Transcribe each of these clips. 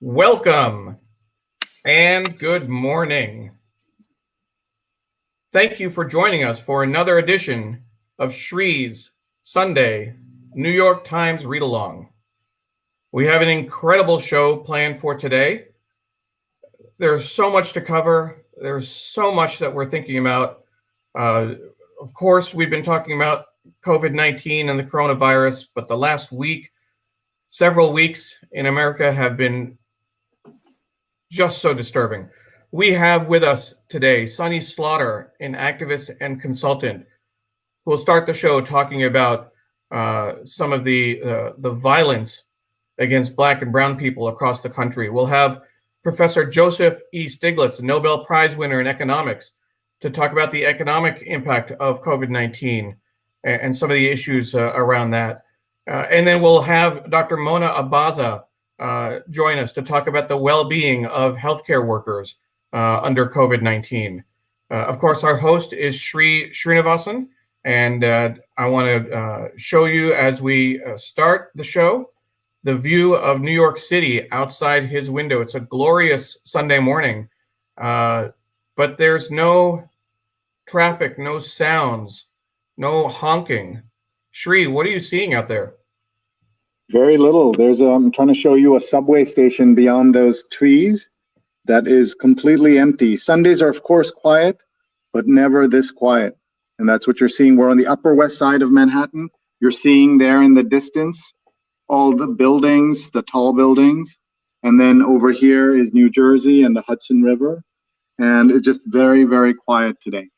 Welcome and good morning. Thank you for joining us for another edition of Sree's Sunday New York Times Read Along. We have an incredible show planned for today. There's so much to cover. There's so much that we're thinking about. Of course, we've been talking about COVID-19 and the coronavirus, but the last week, several weeks in America have been just so disturbing. We have with us today Sunny Slaughter, an activist and consultant, who will start the show talking about some of the violence against Black and Brown people across the country. We'll have Professor Joseph E. Stiglitz, a Nobel Prize winner in economics, to talk about the economic impact of COVID-19 and some of the issues around that. And then we'll have Dr. Mona Abaza join us to talk about the well-being of healthcare workers under COVID-19. Of course, our host is Sree Srinivasan, and I want to show you as we start the show the view of New York City outside his window. It's a glorious Sunday morning, but there's no traffic, no sounds, no honking. Sree, what are you seeing out there? Very little. I'm trying to show you a subway station beyond those trees that is completely empty. Sundays are, of course, quiet, but never this quiet. And that's what you're seeing. We're on the Upper West Side of Manhattan. You're seeing there in the distance all the buildings, the tall buildings. And then over here is New Jersey and the Hudson River. And it's just very, very quiet today.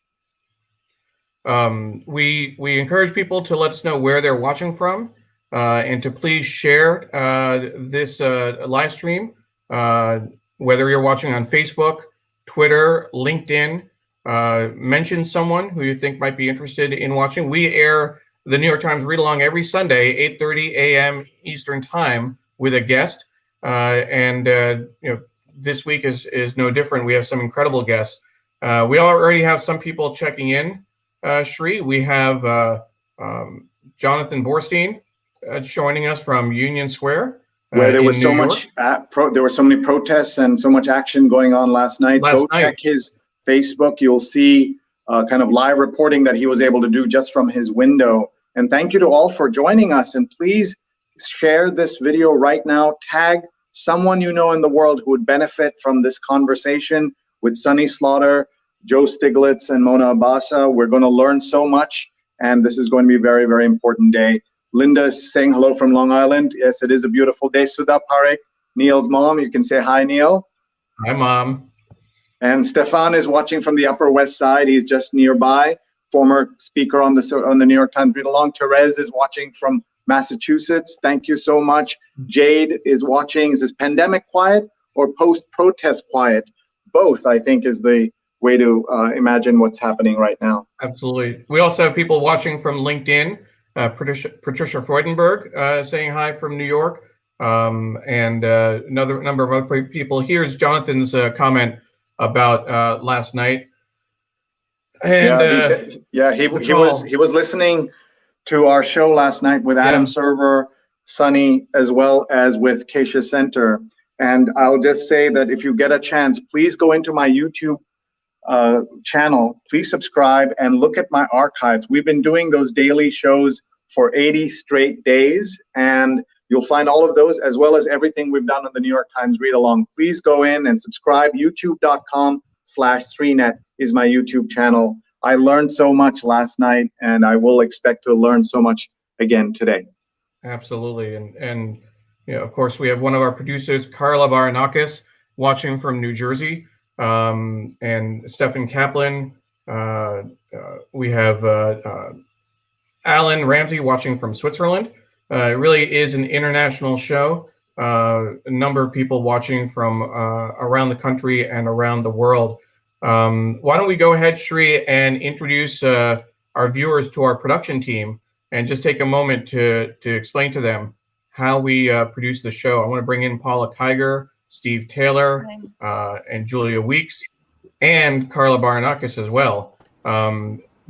We encourage people to let us know where they're watching from. And to please share this live stream, whether you're watching on Facebook, Twitter, LinkedIn. Mention someone who you think might be interested in watching. We air the New York Times Read Along every Sunday, 8:30 a.m. Eastern Time, with a guest. This week is no different. We have some incredible guests. We already have some people checking in. Sree, we have Jonathan Borstein joining us from Union Square, where there was so much there were so many protests and so much action going on last night. Check his Facebook. You'll see kind of live reporting that he was able to do just from his window. And thank you to all for joining us. And please share this video right now. Tag someone you know in the world who would benefit from this conversation with Sunny Slaughter, Joe Stiglitz, and Mona Abaza. We're going to learn so much, and this is going to be a very, very important day. Linda is saying hello from Long Island. Yes, it is a beautiful day. Sudha Parekh, Neil's mom. You can say hi, Neil. Hi, Mom. And Stefan is watching from the Upper West Side. He's just nearby. Former speaker on the New York Times Read Along. Therese is watching from Massachusetts. Thank you so much. Jade is watching. Is this pandemic quiet or post-protest quiet? Both, I think, is the way to imagine what's happening right now. Absolutely. We also have people watching from LinkedIn. Patricia Freudenberg saying hi from New York, and another number of other people. Here's Jonathan's comment about last night. And he was listening to our show last night with Adam Server, Sunny, as well as with Keisha Center. And I'll just say that if you get a chance, please go into my YouTube channel. Please subscribe and look at my archives. We've been doing those daily shows for 80 straight days, and you'll find all of those as well as everything we've done on the New York Times Read Along. Please go in and subscribe. youtube.com/SreeNet is my YouTube channel. I learned so much last night, and I will expect to learn so much again today. Absolutely. And of course, we have one of our producers, Carla Baranakis, watching from New Jersey, and Stephen Kaplan. We have Alan Ramsey watching from Switzerland. It really is an international show. A number of people watching from around the country and around the world. Why don't we go ahead, Sree, and introduce our viewers to our production team, and just take a moment to explain to them how we produce the show. I want to bring in Paula Kiger, Steve Taylor, and Julia Weeks, and Carla Baranakis as well.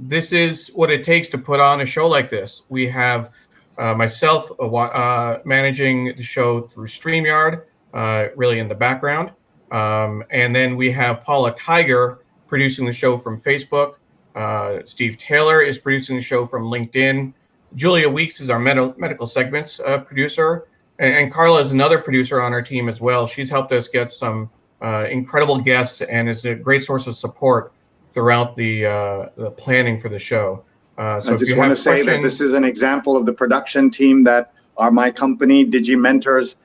This is what it takes to put on a show like this. We have myself managing the show through StreamYard. really in the background. And then we have Paula Kiger producing the show from Facebook. Steve Taylor is producing the show from LinkedIn. Julia Weeks is our medical segments producer. And Carla is another producer on our team as well. She's helped us get some incredible guests and is a great source of support throughout the planning for the show. So I just want to say that this is an example of the production team that my company, DigiMentors,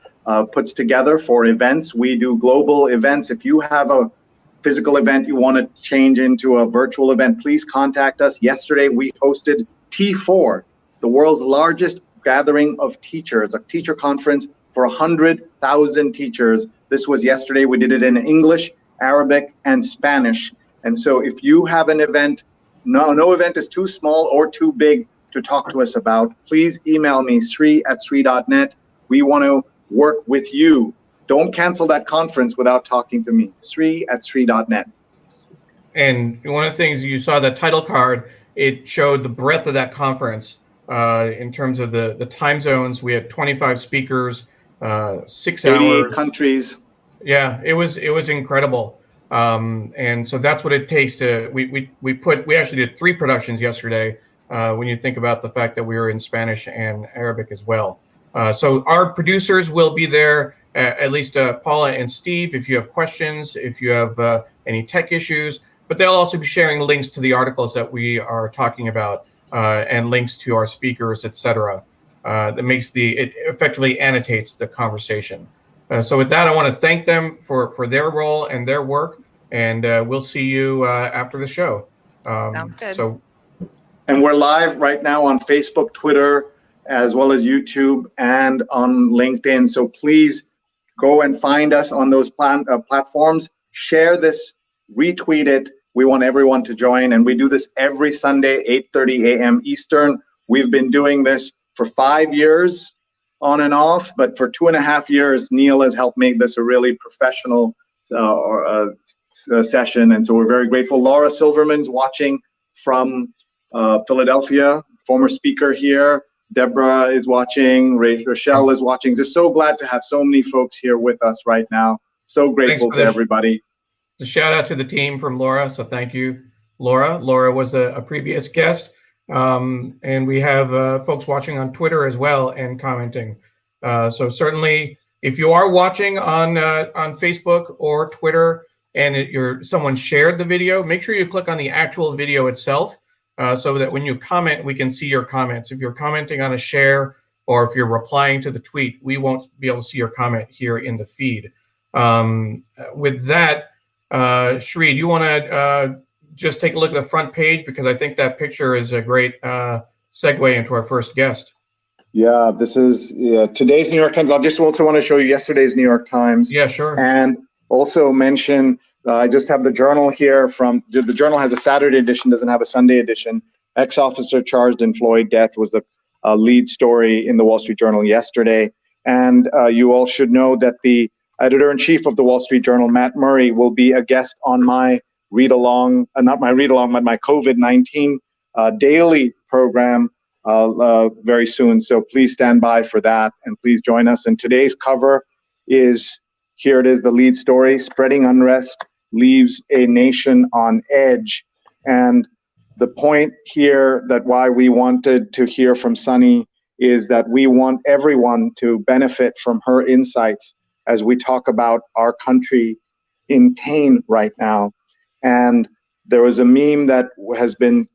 puts together for events. We do global events. If you have a physical event you want to change into a virtual event, please contact us. Yesterday, we hosted T4, the world's largest gathering of teachers, a teacher conference for 100,000 teachers. This was yesterday. We did it in English, Arabic, and Spanish. And so if you have an event, no event is too small or too big to talk to us about, please email me, Sree@Sree.net. We want to work with you. Don't cancel that conference without talking to me, Sree@Sree.net. And one of the things you saw, the title card, it showed the breadth of that conference in terms of the time zones. We had 25 speakers, 6 hours. 88 countries. Yeah, it was incredible. And so that's what it takes to, we actually did 3 productions yesterday when you think about the fact that we were in Spanish and Arabic as well. So our producers will be there, at least Paula and Steve, if you have questions, if you have any tech issues, but they'll also be sharing links to the articles that we are talking about and links to our speakers, etc. That makes it effectively annotates the conversation. So with that, I want to thank them for their role and their work, and we'll see you after the show. Sounds good. And we're live right now on Facebook, Twitter, as well as YouTube and on LinkedIn. So please go and find us on those platforms. Share this, retweet it. We want everyone to join, and we do this every Sunday, 8:30 a.m. Eastern. We've been doing this for 5 years on and off, but for 2.5 years, Neil has helped make this a really professional session, and so we're very grateful. Laura Silverman's watching from Philadelphia, former speaker here. Deborah is watching, Rochelle is watching. Just so glad to have so many folks here with us right now. So grateful to everybody. A shout out to the team from Laura, so thank you, Laura. Laura was a previous guest, and we have folks watching on Twitter as well and commenting. So certainly, if you are watching on Facebook or Twitter and someone shared the video, make sure you click on the actual video itself so that when you comment, we can see your comments. If you're commenting on a share or if you're replying to the tweet, we won't be able to see your comment here in the feed. With that, Sree, do you want to just take a look at the front page? Because I think that picture is a great segue into our first guest. Yeah, this is today's New York Times. I just also want to show you yesterday's New York Times. Yeah, sure. And also mention, I just have the Journal here the Journal has a Saturday edition, doesn't have a Sunday edition. Ex-officer charged in Floyd death was the lead story in the Wall Street Journal yesterday. And you all should know that the editor-in-chief of the Wall Street Journal, Matt Murray, will be a guest on my read-along, not my read-along, but my COVID-19 daily program very soon. So please stand by for that and please join us. And today's cover is, here it is, the lead story, Spreading Unrest Leaves a Nation on Edge. And the point here that why we wanted to hear from Sunny is that we want everyone to benefit from her insights as we talk about our country in pain right now. And there was a meme that has been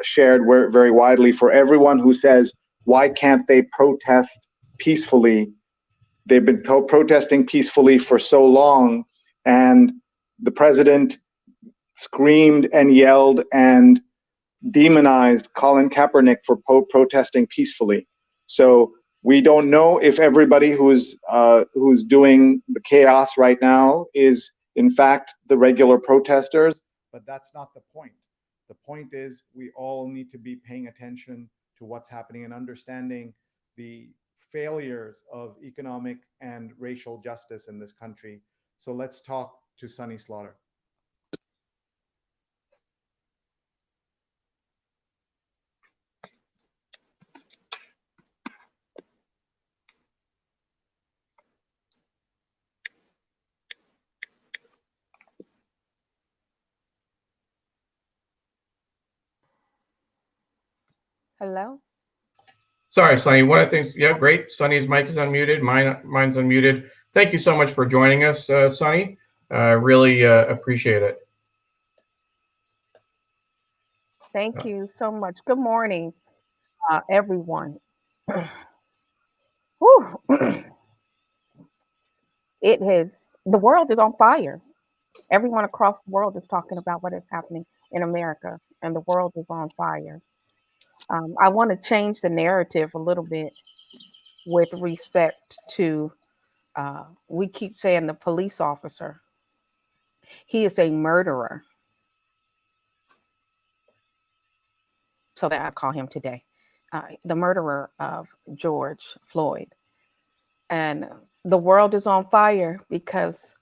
shared very widely for everyone who says, why can't they protest peacefully? They've been protesting peacefully for so long, and the president screamed and yelled and demonized Colin Kaepernick for protesting peacefully. So we don't know if everybody who's doing the chaos right now is in fact the regular protesters, but that's not the point. The point is we all need to be paying attention to what's happening and understanding the failures of economic and racial justice in this country. So let's talk to Sunny Slaughter. Hello? Sorry, Sonny. One of the things, yeah, great. Sonny's mic is unmuted. Mine's unmuted. Thank you so much for joining us, Sonny. Really appreciate it. Thank you so much. Good morning, everyone. The world is on fire. Everyone across the world is talking about what is happening in America, and the world is on fire. I want to change the narrative a little bit with respect to, we keep saying the police officer. He is a murderer. So that I call him today, the murderer of George Floyd. And the world is on fire because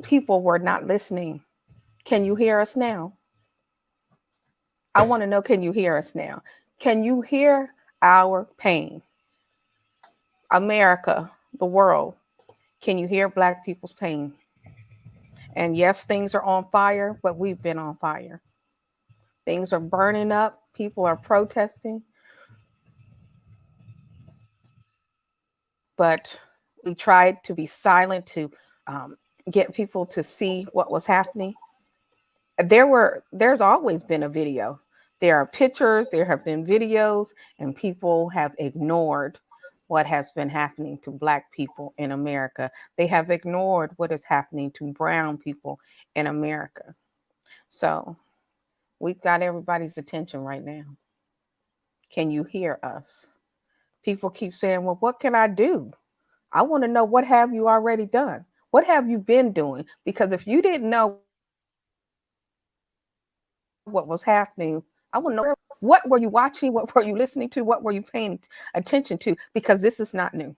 people were not listening. Can you hear us now? I want to know, can you hear us now? Can you hear our pain? America, the world, can you hear Black people's pain? And yes, things are on fire, but we've been on fire. Things are burning up. People are protesting. But we tried to be silent to get people to see what was happening. There's always been a video. There are pictures, there have been videos, and people have ignored what has been happening to Black people in America. They have ignored what is happening to brown people in America. So we've got everybody's attention right now. Can you hear us? People keep saying, well, what can I do? I want to know, what have you already done? What have you been doing? Because if you didn't know what was happening, I want to know, what were you watching? What were you listening to? What were you paying attention to? Because this is not new.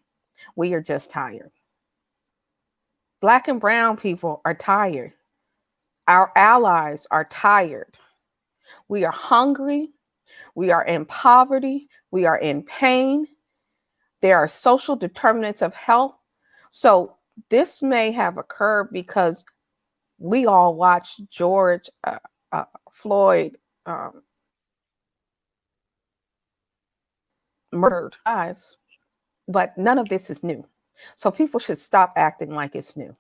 We are just tired. Black and brown people are tired. Our allies are tired. We are hungry. We are in poverty. We are in pain. There are social determinants of health. So this may have occurred because we all watched George Floyd murdered guys, but none of this is new. So people should stop acting like it's new.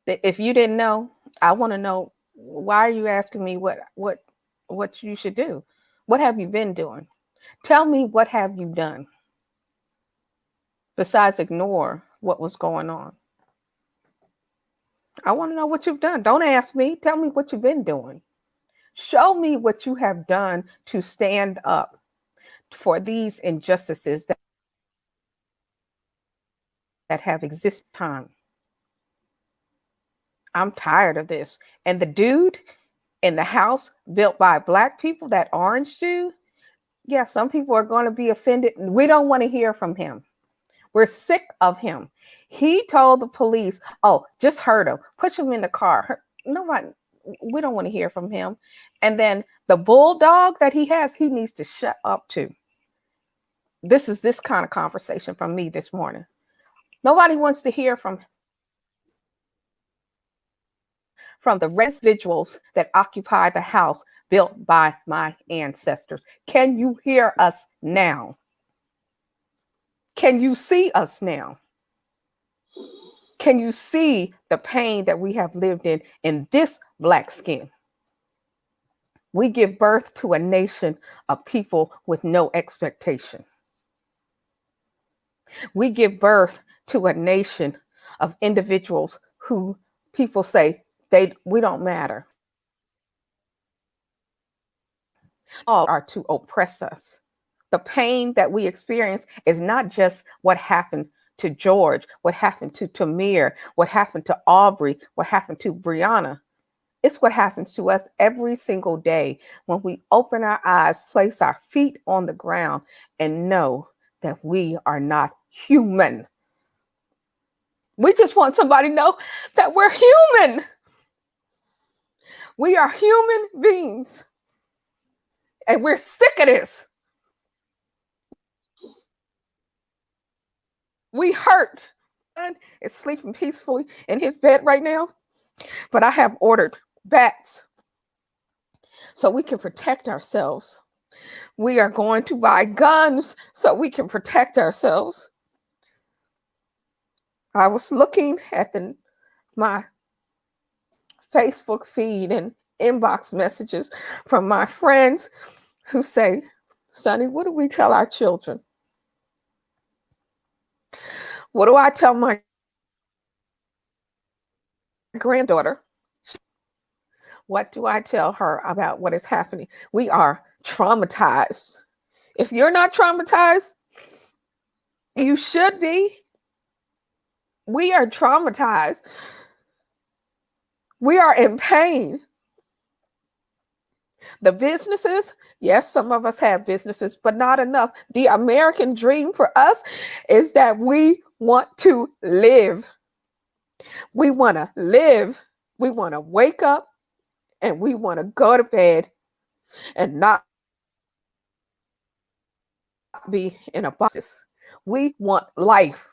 If you didn't know, I want to know, why are you asking me what you should do? What have you been doing? Tell me, what have you done besides ignore what was going on? I want to know what you've done. Don't ask me. Tell me what you've been doing. Show me what you have done to stand up for these injustices that have existed time. I'm tired of this. And the dude in the house built by Black people, that orange dude, yeah, some people are going to be offended. We don't want to hear from him. We're sick of him. He told the police, oh, just hurt him, push him in the car. Nobody, we don't want to hear from him. And then the bulldog that he has, he needs to shut up too. This is this kind of conversation from me this morning. Nobody wants to hear from the individuals that occupy the house built by my ancestors. Can you hear us now? Can you see us now? Can you see the pain that we have lived in this Black skin? We give birth to a nation of people with no expectation. We give birth to a nation of individuals who people say we don't matter. All are to oppress us. The pain that we experience is not just what happened to George, what happened to Tamir, what happened to Arbery, what happened to Breonna. It's what happens to us every single day when we open our eyes, place our feet on the ground, and know that we are not human. We just want somebody to know that we're human. We are human beings. And we're sick of this. We hurt. Son is sleeping peacefully in his bed right now, but I have ordered bats so we can protect ourselves. We are going to buy guns so we can protect ourselves. I was looking at my Facebook feed and inbox messages from my friends who say, Sonny, what do we tell our children? What do I tell my granddaughter? What do I tell her about what is happening? We are traumatized. If you're not traumatized, you should be. We are traumatized. We are in pain. The businesses, yes, some of us have businesses, but not enough. The American dream for us is that we want to live. We want to live. We want to wake up and we want to go to bed and not be in a box. We want life.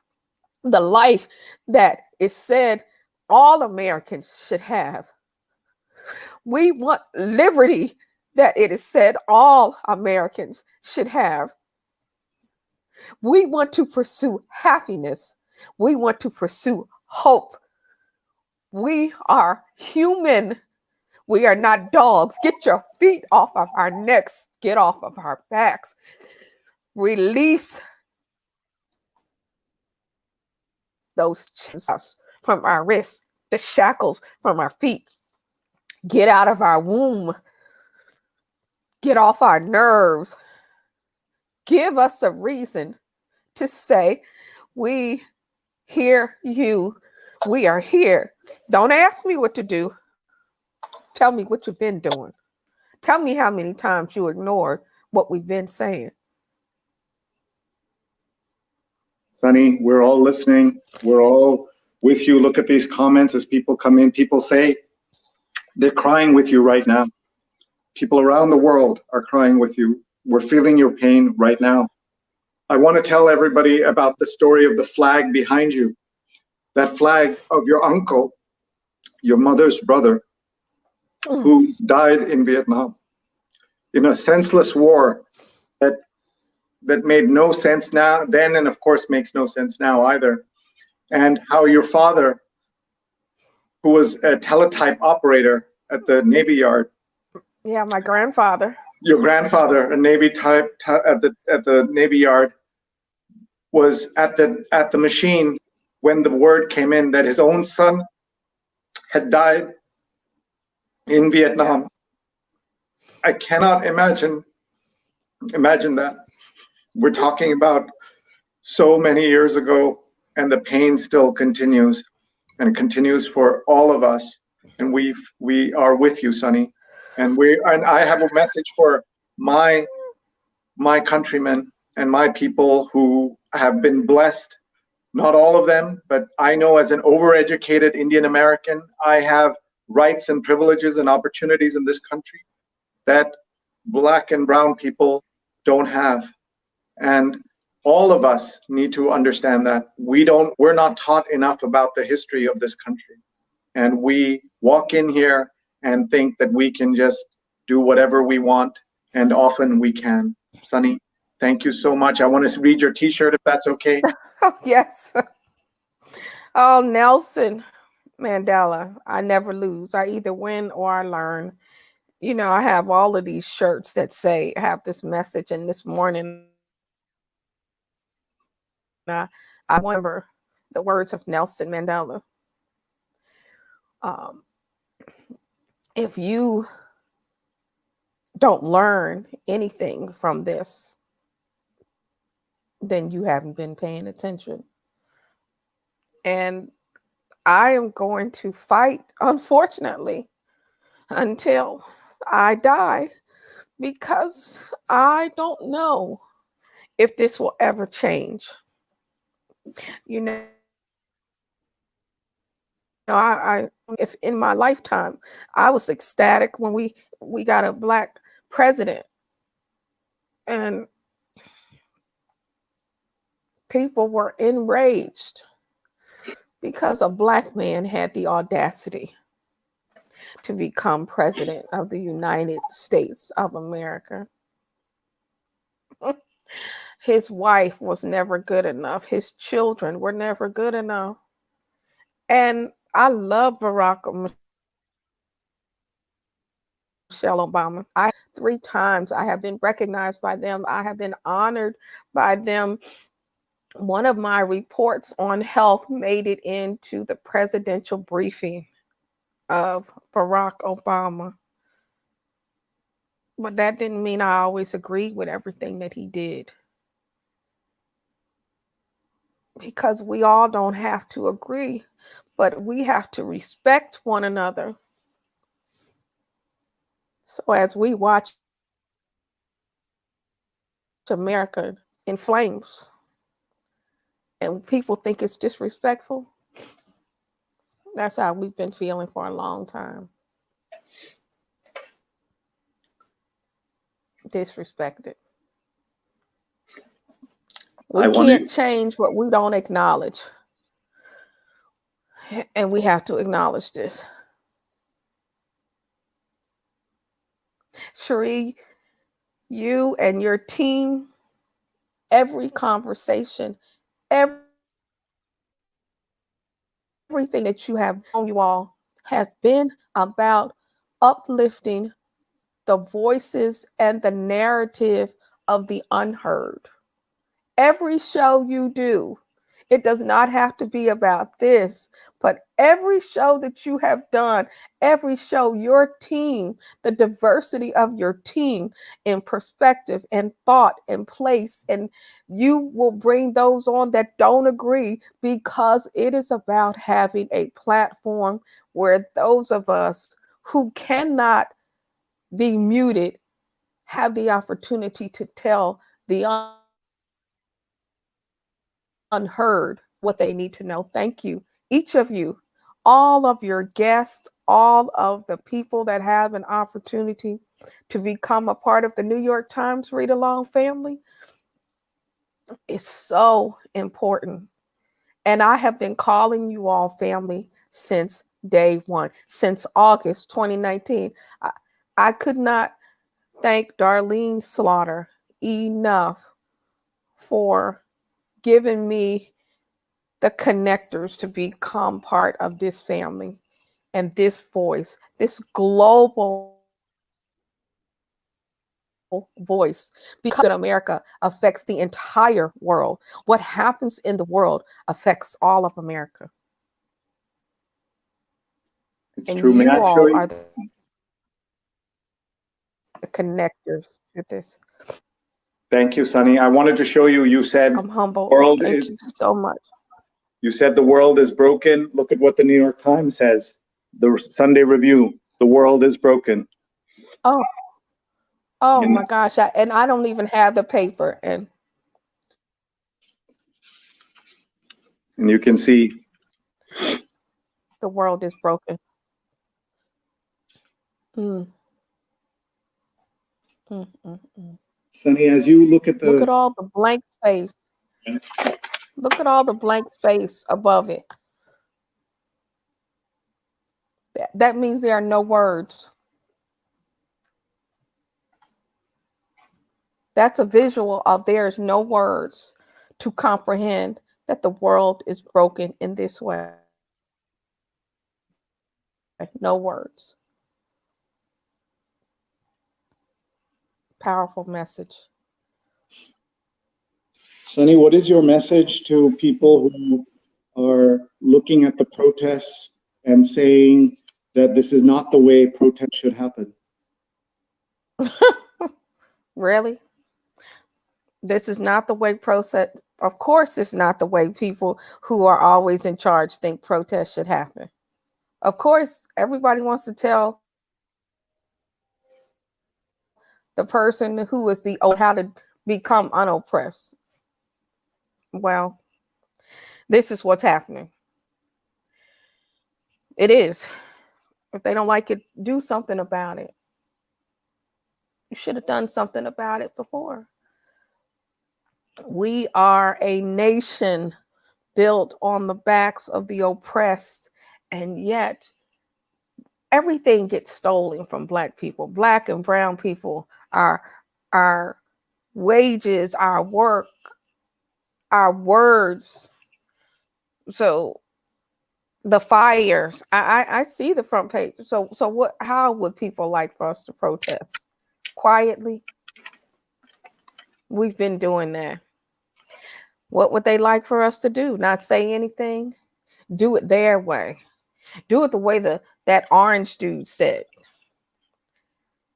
The life that is said all Americans should have. We want liberty that it is said all Americans should have. We want to pursue happiness. We want to pursue hope. We are human. We are not dogs. Get your feet off of our necks. Get off of our backs. Release those chains from our wrists, the shackles from our feet. Get out of our womb. Get off our nerves. Give us a reason to say, we hear you. We are here. Don't ask me what to do. Tell me what you've been doing. Tell me how many times you ignored what we've been saying. Sonny, we're all listening. We're all with you. Look at these comments as people come in. People say they're crying with you right now. People around the world are crying with you. We're feeling your pain right now. I want to tell everybody about the story of the flag behind you. That flag of your uncle, your mother's brother, who died in Vietnam in a senseless war that made no sense now then, and of course makes no sense now either. And how your father, who was a teletype operator at the Navy Yard. Yeah, my grandfather. Your grandfather, a Navy type at the Navy Yard, was at the machine when the word came in that his own son had died in Vietnam. I cannot imagine that. We're talking about so many years ago, and the pain still continues, and it continues for all of us. And we are with you, Sonny. And I have a message for my countrymen and my people who have been blessed. Not all of them, but I know as an overeducated Indian American, I have rights and privileges and opportunities in this country that Black and brown people don't have. And all of us need to understand that we're not taught enough about the history of this country. And we walk in here and think that we can just do whatever we want, and often we can. Sonny, thank you so much. I want to read your t-shirt if that's okay. Oh, yes. Oh, Nelson Mandela, I never lose. I either win or I learn. You know, I have all of these shirts that say, have this message, and this morning I remember the words of Nelson Mandela. If you don't learn anything from this, then you haven't been paying attention. And I am going to fight, unfortunately, until I die, because I don't know if this will ever change. You know, if in my lifetime, I was ecstatic when we got a Black president, and people were enraged because a Black man had the audacity to become president of the United States of America. His wife was never good enough. His children were never good enough. And I love Michelle Obama. 3 times I have been recognized by them. I have been honored by them. One of my reports on health made it into the presidential briefing of Barack Obama. But that didn't mean I always agreed with everything that he did. Because we all don't have to agree, but we have to respect one another. So as we watch America in flames and people think it's disrespectful, that's how we've been feeling for a long time. Disrespected. We can't change what we don't acknowledge. And we have to acknowledge this. Sree, you and your team, every conversation, everything that you have on you all has been about uplifting the voices and the narrative of the unheard. Every show you do, it does not have to be about this, but every show that you have done, every show your team, the diversity of your team in perspective and thought and place, and you will bring those on that don't agree, because it is about having a platform where those of us who cannot be muted have the opportunity to tell the unheard what they need to know. Thank you, each of you, all of your guests, all of the people that have an opportunity to become a part of the New York Times Read Along family. Is so important. And I have been calling you all family since day one, since August 2019. I could not thank Darlene Slaughter enough for giving me the connectors to become part of this family and this voice, this global voice, because America affects the entire world. What happens in the world affects all of America. It's true. May I show you? Are the connectors to this. Thank you, Sunny. I wanted to show you. You said I'm humble. World Thank is, you so much. You said the world is broken. Look at what the New York Times says. The Sunday Review. The world is broken. Oh my gosh! And I don't even have the paper. And you can see the world is broken. Sunny, as you look at all the blank space. Look at all the blank space above it. That means there are no words. That's a visual of there's no words to comprehend that the world is broken in this way. No words. Powerful message. Sunny, what is your message to people who are looking at the protests and saying that this is not the way protests should happen? Really? This is not the way protest. Of course, it's not the way people who are always in charge think protests should happen. Of course, everybody wants to tell the person who is how to become unoppressed. Well, this is what's happening. It is. If they don't like it, do something about it. You should have done something about it before. We are a nation built on the backs of the oppressed, and yet everything gets stolen from Black people. Black and brown people are wages, our work, our words. So the fires, I see the front page. So what? How would people like for us to protest? Quietly? We've been doing that. What would they like for us to do? Not say anything? Do it their way. Do it the way that orange dude said.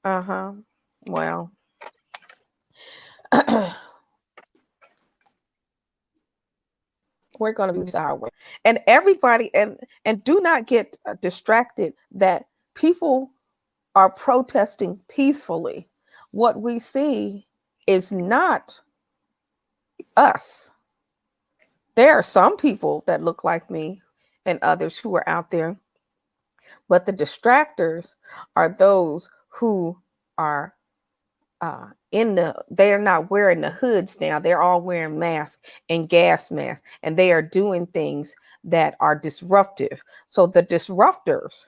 Well, we're going to use our way. And everybody, and do not get distracted that people are protesting peacefully. What we see is not us. There are some people that look like me and others who are out there, but the distractors are those who are they're not wearing the hoods now. They're all wearing masks and gas masks, and they are doing things that are disruptive. So the disruptors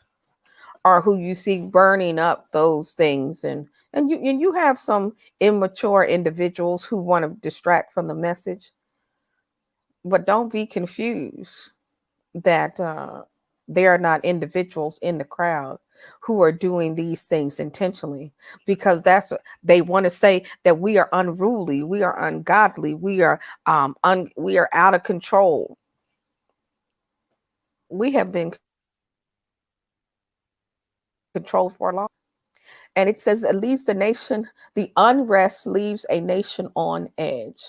are who you see burning up those things, and you have some immature individuals who want to distract from the message. But don't be confused that there are not individuals in the crowd who are doing these things intentionally, because that's what they want to say, that we are unruly, we are ungodly, we are out of control. We have been controlled for a long. And it says it leaves the nation, the unrest leaves a nation on edge.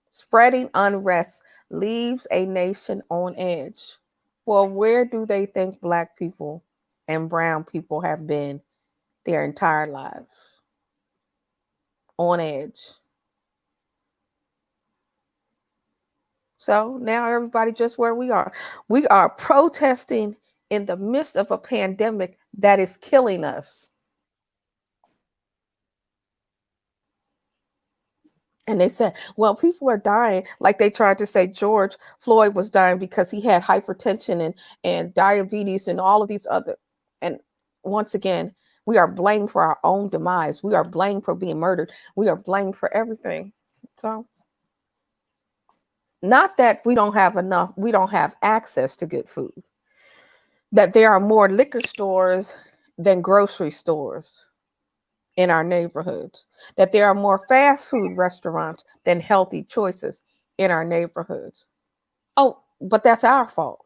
Spreading unrest leaves a nation on edge. Well, where do they think Black people and brown people have been their entire lives? On edge. So now everybody just where we are. We are protesting in the midst of a pandemic that is killing us. And they said, well, people are dying. Like they tried to say George Floyd was dying because he had hypertension and diabetes and all of these other. And once again, we are blamed for our own demise. We are blamed for being murdered. We are blamed for everything. So not that we don't have enough, we don't have access to good food, that there are more liquor stores than grocery stores in our neighborhoods, that there are more fast food restaurants than healthy choices in our neighborhoods. Oh, but that's our fault.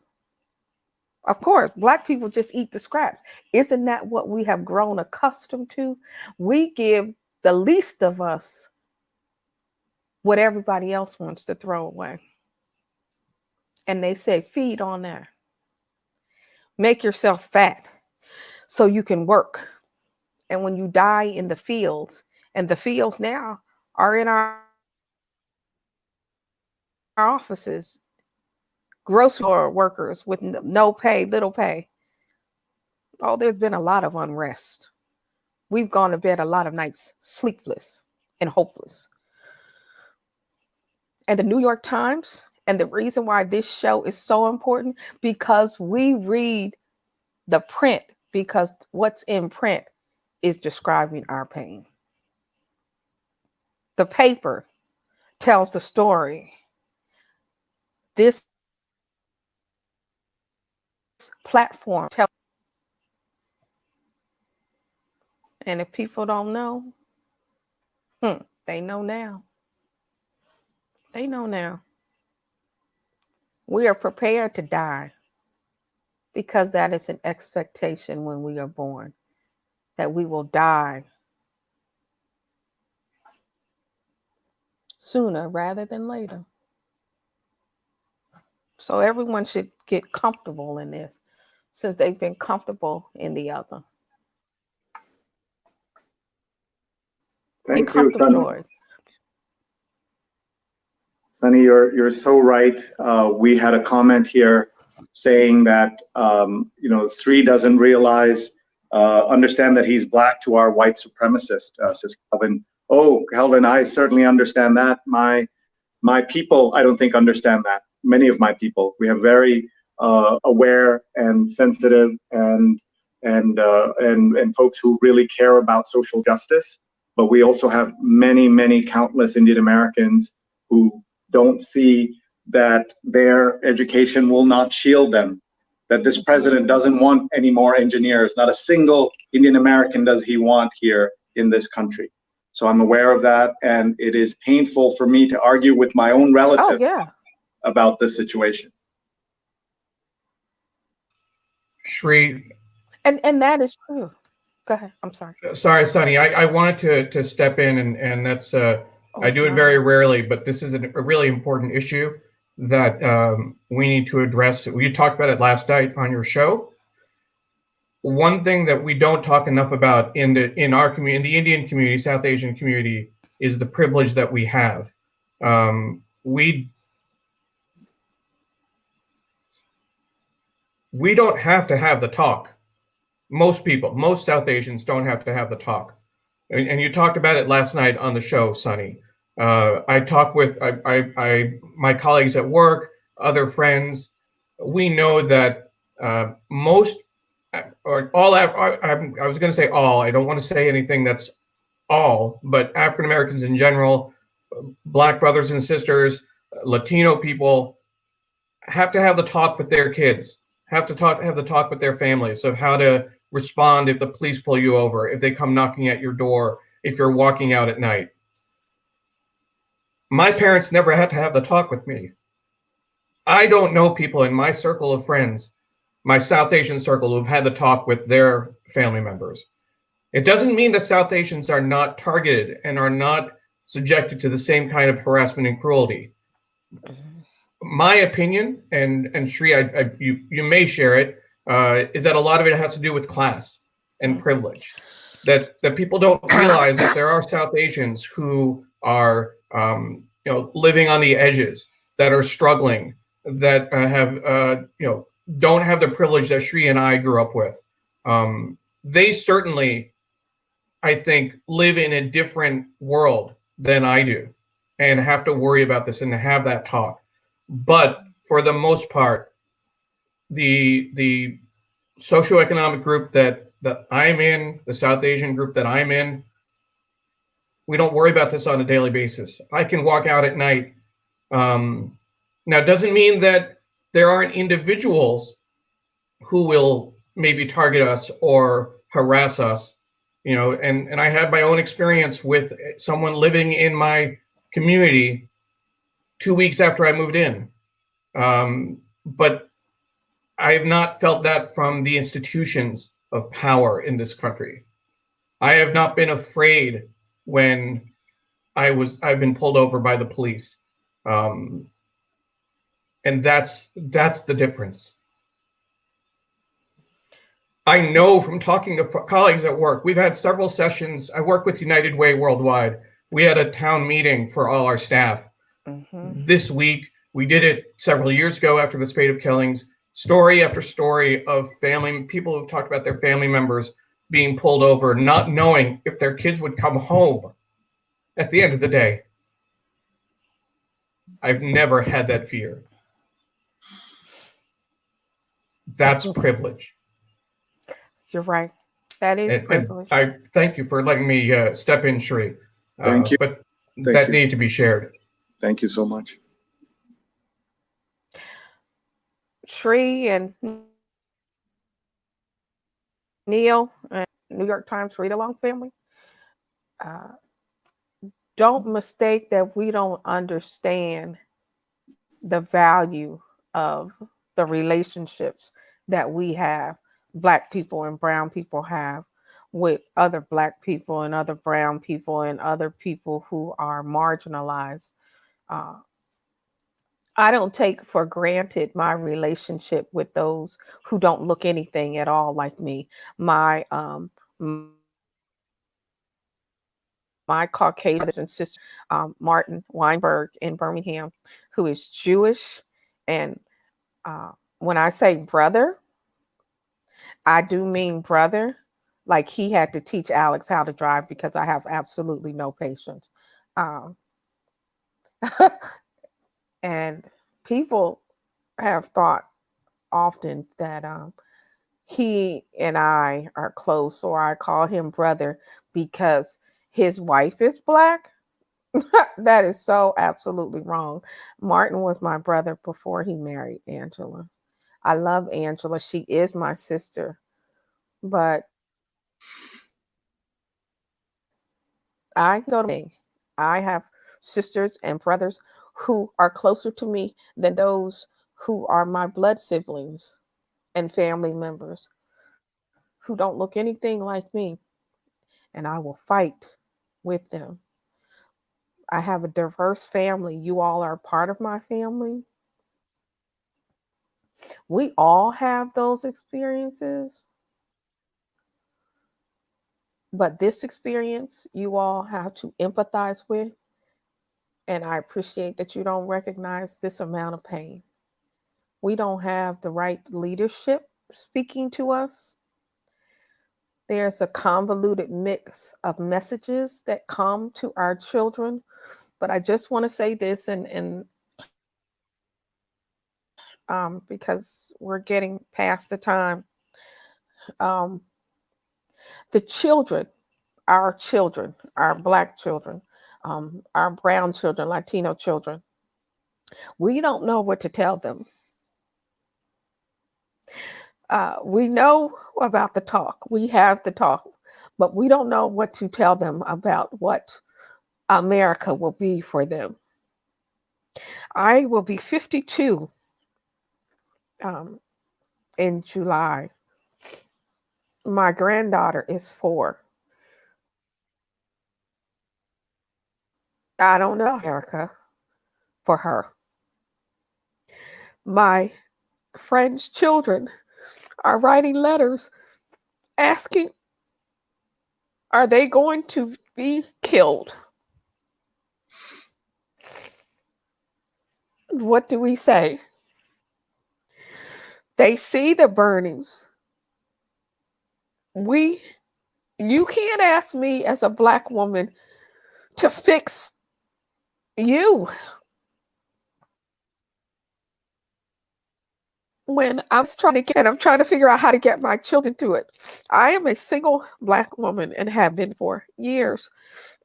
Of course, Black people just eat the scraps. Isn't that what we have grown accustomed to? We give the least of us what everybody else wants to throw away. And they say, feed on that. Make yourself fat so you can work. And when you die in the fields, and the fields now are in our offices, grocery workers with no pay, little pay. Oh, there's been a lot of unrest. We've gone to bed a lot of nights sleepless and hopeless. And the New York Times, and the reason why this show is so important, because we read the print, because what's in print is describing our pain. The paper tells the story. This platform tells. And if people don't know, they know now. They know now. We are prepared to die because that is an expectation when we are born, that we will die sooner rather than later. So everyone should get comfortable in this, since they've been comfortable in the other. Thank you, Sunny. Sunny, you're so right. We had a comment here saying that Sree doesn't understand that he's Black to our white supremacist, says Calvin. Oh, Calvin, I certainly understand that. My people, I don't think understand that. Many of my people, we have very aware and sensitive and folks who really care about social justice. but we also have many, many countless Indian Americans who don't see that their education will not shield them, that this president doesn't want any more engineers. Not a single Indian American does he want here in this country. So I'm aware of that, and it is painful for me to argue with my own relatives about this situation. Sree. And that is true. Go ahead. I'm sorry. Sorry, Sunny. I wanted to step in, and that's I do it very rarely, but this is a really important issue that we need to address. We talked about it last night on your show. One thing that we don't talk enough about in our community, in the Indian community, South Asian community, is the privilege that we have. We don't have to have the talk. Most people, most South Asians don't have to have the talk. And you talked about it last night on the show, Sunny. I talk with my colleagues at work, other friends. We know that most, or all, I was going to say all, I don't want to say anything that's all, but African Americans in general, Black brothers and sisters, Latino people have to have the talk with their kids, have the talk with their families of how to respond if the police pull you over, if they come knocking at your door, if you're walking out at night. My parents never had to have the talk with me. I don't know people in my circle of friends, my South Asian circle, who've had the talk with their family members. It doesn't mean that South Asians are not targeted and are not subjected to the same kind of harassment and cruelty. My opinion, and Sree, you may share it, is that a lot of it has to do with class and privilege. That people don't realize that there are South Asians who are living on the edges, that are struggling, that have don't have the privilege that Sree and I grew up with. They certainly, I think, live in a different world than I do, and have to worry about this and to have that talk. But for the most part, the socioeconomic group that I'm in, the South Asian group that I'm in, we don't worry about this on a daily basis. I can walk out at night. Now, it doesn't mean that there aren't individuals who will maybe target us or harass us, and I had my own experience with someone living in my community 2 weeks after I moved in. But I have not felt that from the institutions of power in this country. I have not been afraid when I've been pulled over by the police. And that's the difference. I know from talking to colleagues at work, we've had several sessions. I work with United Way Worldwide. We had a town meeting for all our staff. This week, we did it several years ago after the spate of killings. Story after story of people who've talked about their family members being pulled over, not knowing if their kids would come home at the end of the day. I've never had that fear. That's privilege. You're right. That is privilege. And I thank you for letting me step in, Sree. Thank you. But that needed to be shared. Thank you so much. Sree and Neil and New York Times read-along family, don't mistake that we don't understand the value of the relationships that we have, Black people and brown people have, with other Black people and other brown people and other people who are marginalized. I don't take for granted my relationship with those who don't look anything at all like me. My Caucasian brothers and sisters, Martin Weinberg in Birmingham, who is Jewish. And when I say brother, I do mean brother. Like, he had to teach Alex how to drive because I have absolutely no patience. And people have thought often that he and I are close, or I call him brother because his wife is Black. That is so absolutely wrong. Martin was my brother before he married Angela. I love Angela. She is my sister. But I go to me. I have sisters and brothers who are closer to me than those who are my blood siblings and family members who don't look anything like me. And I will fight with them. I have a diverse family. You all are part of my family. We all have those experiences. But this experience, you all have to empathize with. And I appreciate that you don't recognize this amount of pain. We don't have the right leadership speaking to us. There's a convoluted mix of messages that come to our children. But I just want to say this, and because we're getting past the time. The children, our Black children, our brown children, Latino children, we don't know what to tell them. We know about the talk. We have the talk, but we don't know what to tell them about what America will be for them. I will be 52 in July. My granddaughter is 4. I don't know America for her. My friends' children are writing letters asking, are they going to be killed? What do we say? They see the burnings. You can't ask me as a Black woman to fix you. When I'm trying to figure out how to get my children through it. I am a single Black woman and have been for years.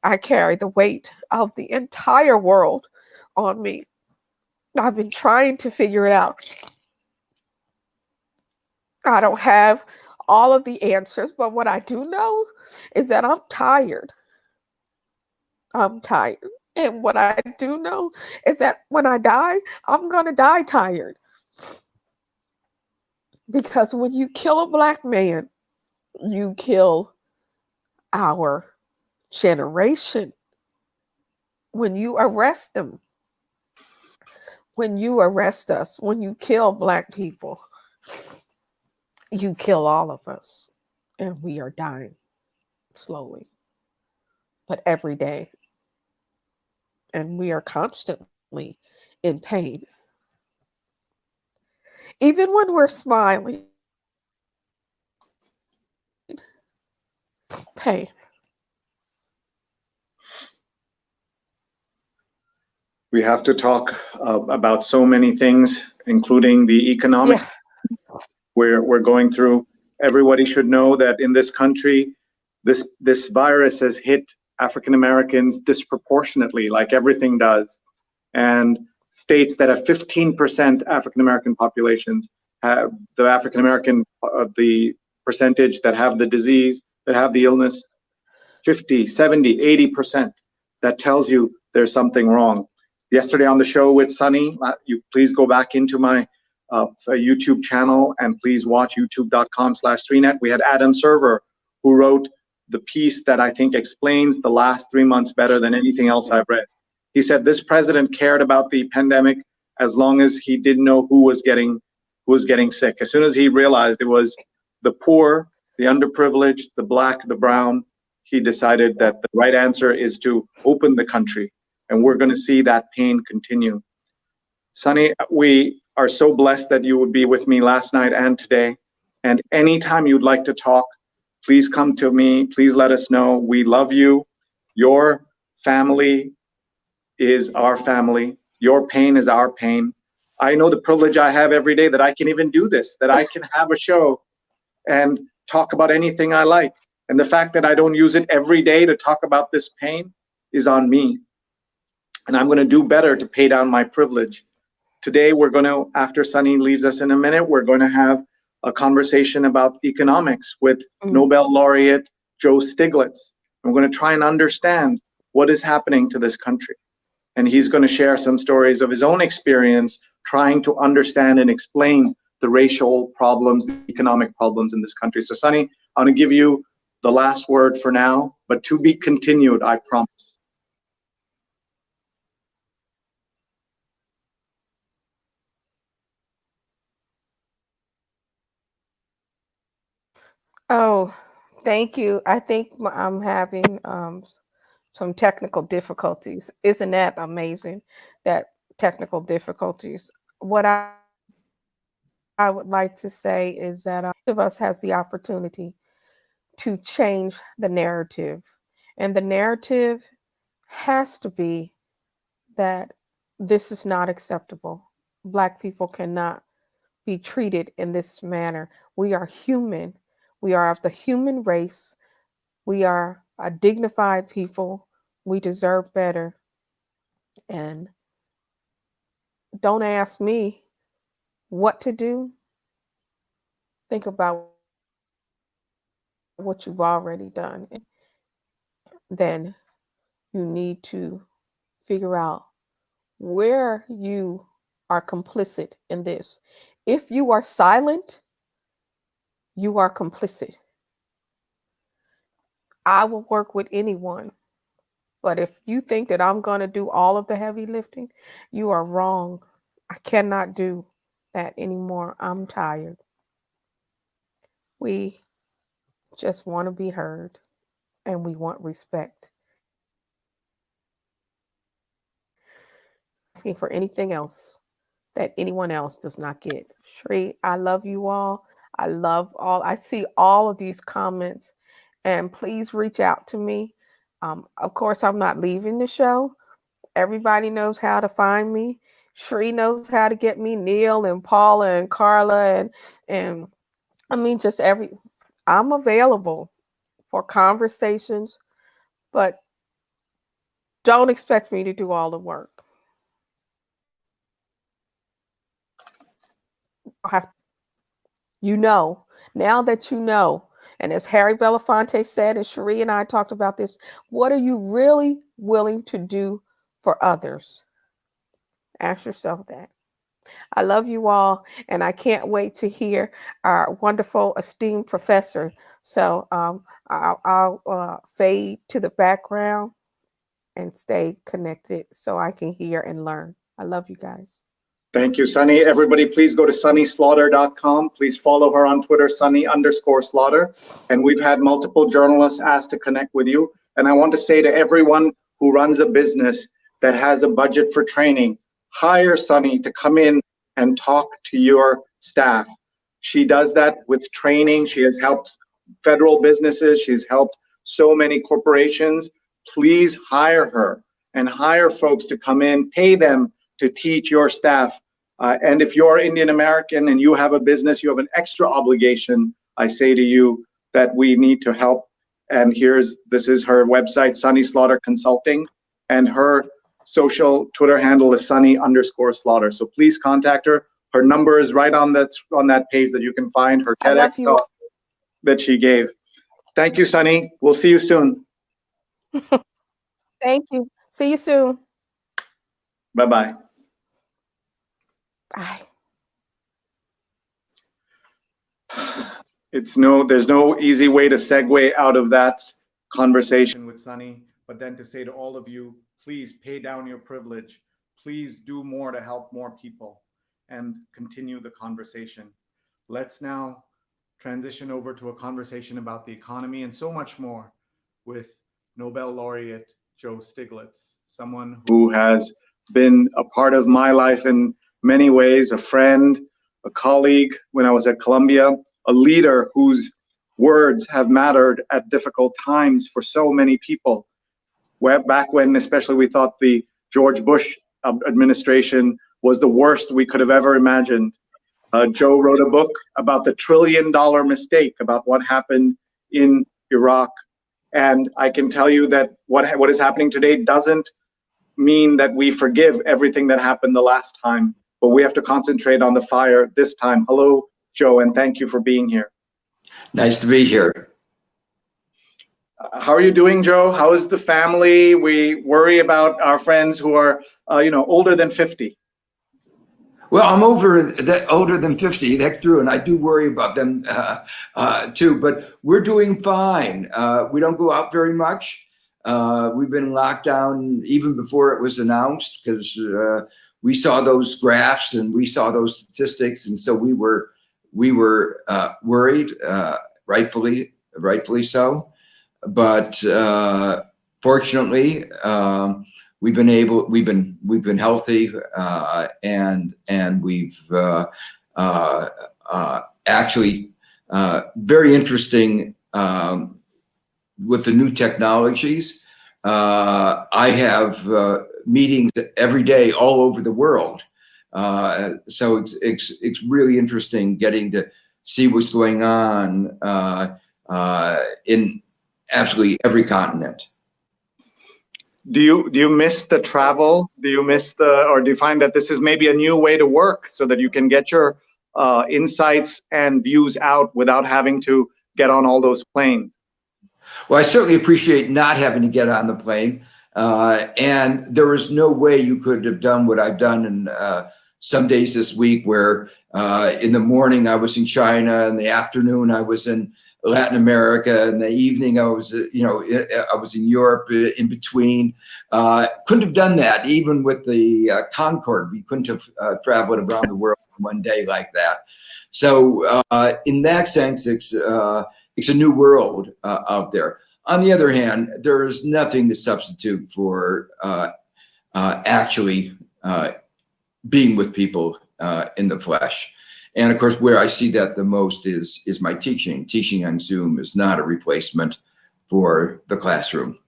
I carry the weight of the entire world on me. I've been trying to figure it out. I don't have all of the answers, but what I do know is that I'm tired. I'm tired. And what I do know is that when I die, I'm going to die tired. Because when you kill a Black man, you kill our generation. When you arrest them, when you arrest us, when you kill Black people, you kill all of us. And we are dying slowly, but every day. And we are constantly in pain. Even when we're smiling, pain. We have to talk about so many things, including the economic we're going through. Everybody should know that in this country, this virus has hit African Americans disproportionately, like everything does. And states that have 15% African American populations have the African American, the percentage that have the disease, that have the illness, 50, 70, 80%. That tells you there's something wrong. Yesterday on the show with Sunny, you please go back into my YouTube channel and please watch youtube.com/SreeNet. We had Adam Server, who wrote the piece that I think explains the last 3 months better than anything else I've read. He said this president cared about the pandemic as long as he didn't know who was getting sick. As soon as he realized it was the poor, the underprivileged, the Black, the brown, he decided that the right answer is to open the country. And we're going to see that pain continue. Sunny, we are so blessed that you would be with me last night and today. And anytime you'd like to talk, please come to me. Please let us know. We love you. Your family is our family. Your pain is our pain. I know the privilege I have every day that I can even do this, that I can have a show and talk about anything I like. And the fact that I don't use it every day to talk about this pain is on me. And I'm going to do better to pay down my privilege. Today, we're going to, after Sunny leaves us in a minute, we're going to have a conversation about economics with Nobel laureate Joe Stiglitz. We're going to try and understand what is happening to this country. And he's going to share some stories of his own experience trying to understand and explain the racial problems, the economic problems in this country. So Sunny, I'm going to give you the last word for now, but to be continued, I promise. Oh, thank you. I think I'm having some technical difficulties. Isn't that amazing? That technical difficulties. What I would like to say is that each of us has the opportunity to change the narrative. And the narrative has to be that this is not acceptable. Black people cannot be treated in this manner. We are human. We are of the human race. We are a dignified people. We deserve better. And don't ask me what to do. Think about what you've already done. Then you need to figure out where you are complicit in this. If you are silent, you are complicit. I will work with anyone. But if you think that I'm going to do all of the heavy lifting, you are wrong. I cannot do that anymore. I'm tired. We just want to be heard and we want respect. Asking for anything else that anyone else does not get. Sree, I love you all. I see all of these comments, and please reach out to me. Of course, I'm not leaving the show. Everybody knows how to find me. Sree knows how to get me. Neil and Paula and Carla and I mean I'm available for conversations, but don't expect me to do all the work. Now that you know, and as Harry Belafonte said, and Sree and I talked about this, what are you really willing to do for others? Ask yourself that. I love you all, and I can't wait to hear our wonderful, esteemed professor. So I'll fade to the background and stay connected so I can hear and learn. I love you guys. Thank you, Sunny. Everybody, please go to sunnyslaughter.com. Please follow her on Twitter, Sunny_Slaughter. And we've had multiple journalists asked to connect with you. And I want to say to everyone who runs a business that has a budget for training, hire Sunny to come in and talk to your staff. She does that with training. She has helped federal businesses. She's helped so many corporations. Please hire her and hire folks to come in, pay them to teach your staff. And if you're Indian American and you have a business, you have an extra obligation, I say to you that we need to help. And this is her website, Sunny Slaughter Consulting, and her social Twitter handle is Sunny_Slaughter. So please contact her. Her number is right on that page that you can find her TEDx talk that she gave. Thank you, Sunny. We'll see you soon. Thank you. See you soon. Bye-bye. Bye. There's no easy way to segue out of that conversation with Sunny, but then to say to all of you, please pay down your privilege. Please do more to help more people and continue the conversation. Let's now transition over to a conversation about the economy and so much more with Nobel laureate Joe Stiglitz, someone who has been a part of my life in many ways, a friend, a colleague when I was at Columbia, a leader whose words have mattered at difficult times for so many people. Back when especially we thought the George Bush administration was the worst we could have ever imagined. Joe wrote a book about the $1 trillion mistake, about what happened in Iraq. And I can tell you that what is happening today doesn't mean that we forgive everything that happened the last time, but we have to concentrate on the fire this time. Hello, Joe, and thank you for being here. Nice to be here. How are you doing, Joe? How is the family? We worry about our friends who are, older than 50. Well, I'm older than 50. That's true, and I do worry about them too. But we're doing fine. We don't go out very much. We've been locked down even before it was announced because we saw those graphs and we saw those statistics, and so we were worried, rightfully so. But fortunately, we've been healthy, and we've actually very interesting with the new technologies. I have meetings every day all over the world, so it's really interesting getting to see what's going on in absolutely every continent. Do you miss the travel? Do you miss or do you find that this is maybe a new way to work so that you can get your insights and views out without having to get on all those planes? Well, I certainly appreciate not having to get on the plane. And there is no way you could have done what I've done in some days this week where in the morning I was in China, in the afternoon I was in Latin America, in the evening I was, I was in Europe in between. Couldn't have done that even with the Concorde. We couldn't have traveled around the world in one day like that. So in that sense, it's a new world out there. On the other hand, there is nothing to substitute for actually being with people in the flesh. And of course, where I see that the most is my teaching. Teaching on Zoom is not a replacement for the classroom.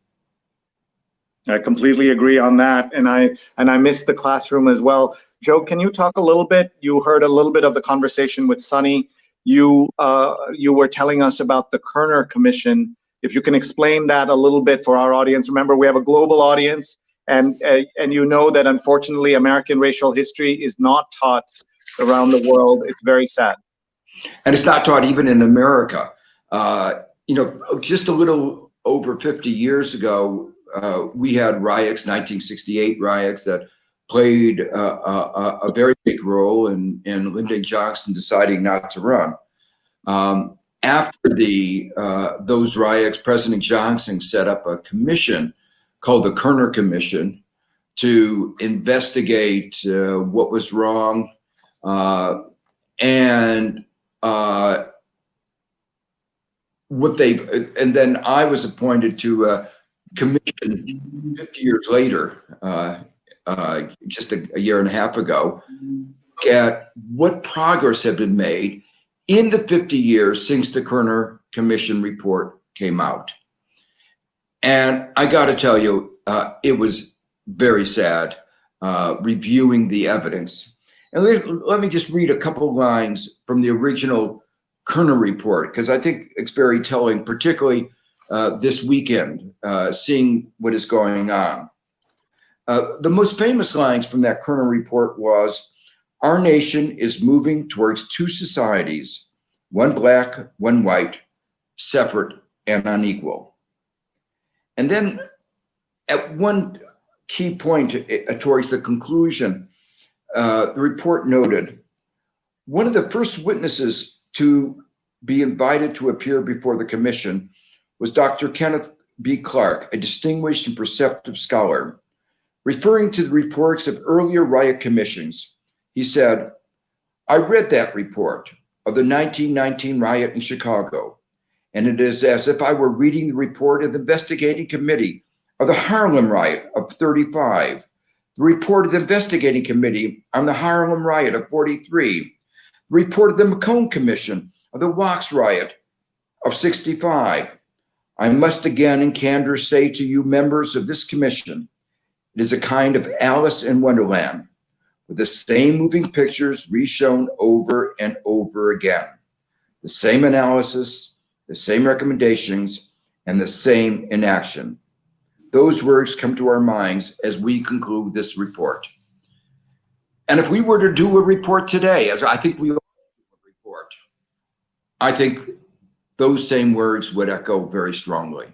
I completely agree on that, and I miss the classroom as well. Joe, can you talk a little bit? You heard a little bit of the conversation with Sunny. You were telling us about the Kerner Commission. If you can explain that a little bit for our audience. Remember, we have a global audience, and you know that unfortunately American racial history is not taught around the world. It's very sad. And it's not taught even in America. Just a little over 50 years ago, we had riots, 1968 riots, that played a very big role in Lyndon Johnson deciding not to run. After those riots, President Johnson set up a commission called the Kerner Commission to investigate what was wrong. And then I was appointed to a commission 50 years later, just a year and a half ago, at what progress had been made in the 50 years since the Kerner Commission report came out. And I got to tell you, it was very sad reviewing the evidence. And let me just read a couple of lines from the original Kerner report, because I think it's very telling, particularly this weekend, seeing what is going on. The most famous lines from that Kerner report was, "Our nation is moving towards two societies, one black, one white, separate and unequal." And then at one key point towards the conclusion, the report noted, one of the first witnesses to be invited to appear before the commission was Dr. Kenneth B. Clark, a distinguished and perceptive scholar. Referring to the reports of earlier riot commissions, he said, "I read that report of the 1919 riot in Chicago, and it is as if I were reading the report of the investigating committee of the Harlem riot of 35, the report of the investigating committee on the Harlem riot of 43, the report of the McCone Commission of the Watts riot of 65. I must again in candor say to you members of this commission, it is a kind of Alice in Wonderland, with the same moving pictures reshown over and over again. The same analysis, the same recommendations, and the same in action. Those words come to our minds as we conclude this report. And if we were to do a report today, as I think we all do a report, I think those same words would echo very strongly.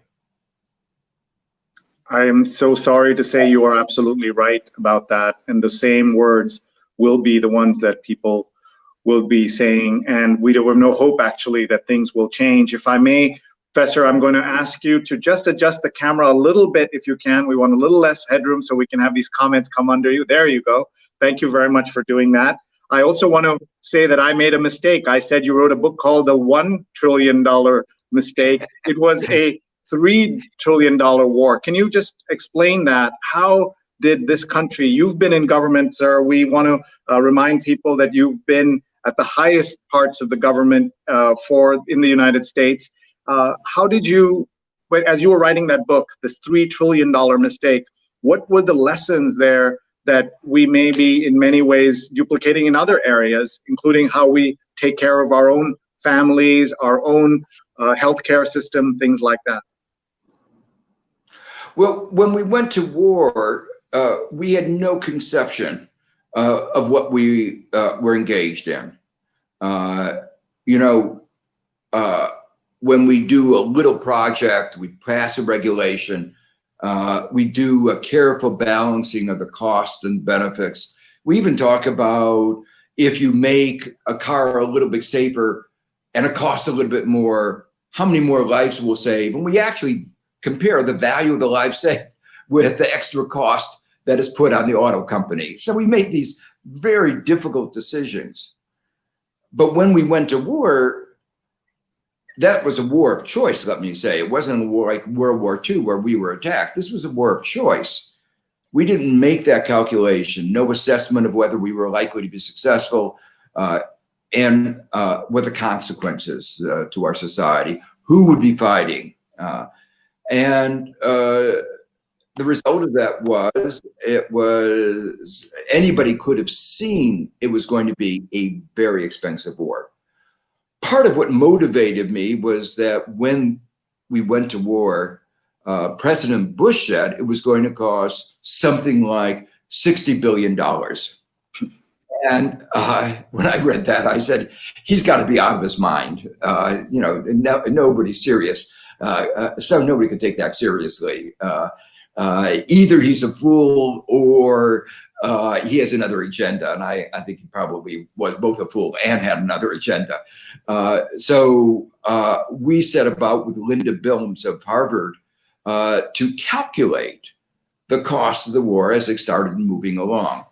I am so sorry to say you are absolutely right about that. And the same words will be the ones that people will be saying. And we have no hope, actually, that things will change. If I may, Professor, I'm going to ask you to just adjust the camera a little bit if you can. We want a little less headroom so we can have these comments come under you. There you go. Thank you very much for doing that. I also want to say that I made a mistake. I said you wrote a book called The $1 Trillion Mistake. It was a $3 trillion war. Can you just explain that? How did this country, you've been in government, sir. We want to remind people that you've been at the highest parts of the government in the United States. How did you, as you were writing that book, this $3 trillion mistake, what were the lessons there that we may be in many ways duplicating in other areas, including how we take care of our own families, our own healthcare system, things like that? Well, when we went to war, we had no conception of what we were engaged in. When we do a little project, we pass a regulation, we do a careful balancing of the costs and benefits. We even talk about if you make a car a little bit safer and it costs a little bit more, how many more lives we'll save. And we actually compare the value of the life saved with the extra cost that is put on the auto company. So we make these very difficult decisions. But when we went to war, that was a war of choice, let me say. It wasn't a war like World War II where we were attacked. This was a war of choice. We didn't make that calculation, no assessment of whether we were likely to be successful and what the consequences to our society, who would be fighting. And the result of that was anybody could have seen it was going to be a very expensive war. Part of what motivated me was that when we went to war, President Bush said it was going to cost something like $60 billion. And when I read that, I said, he's got to be out of his mind. Nobody's serious. So nobody could take that seriously. Either he's a fool or he has another agenda. And I think he probably was both a fool and had another agenda. So we set about with Linda Bilmes of Harvard to calculate the cost of the war as it started moving along.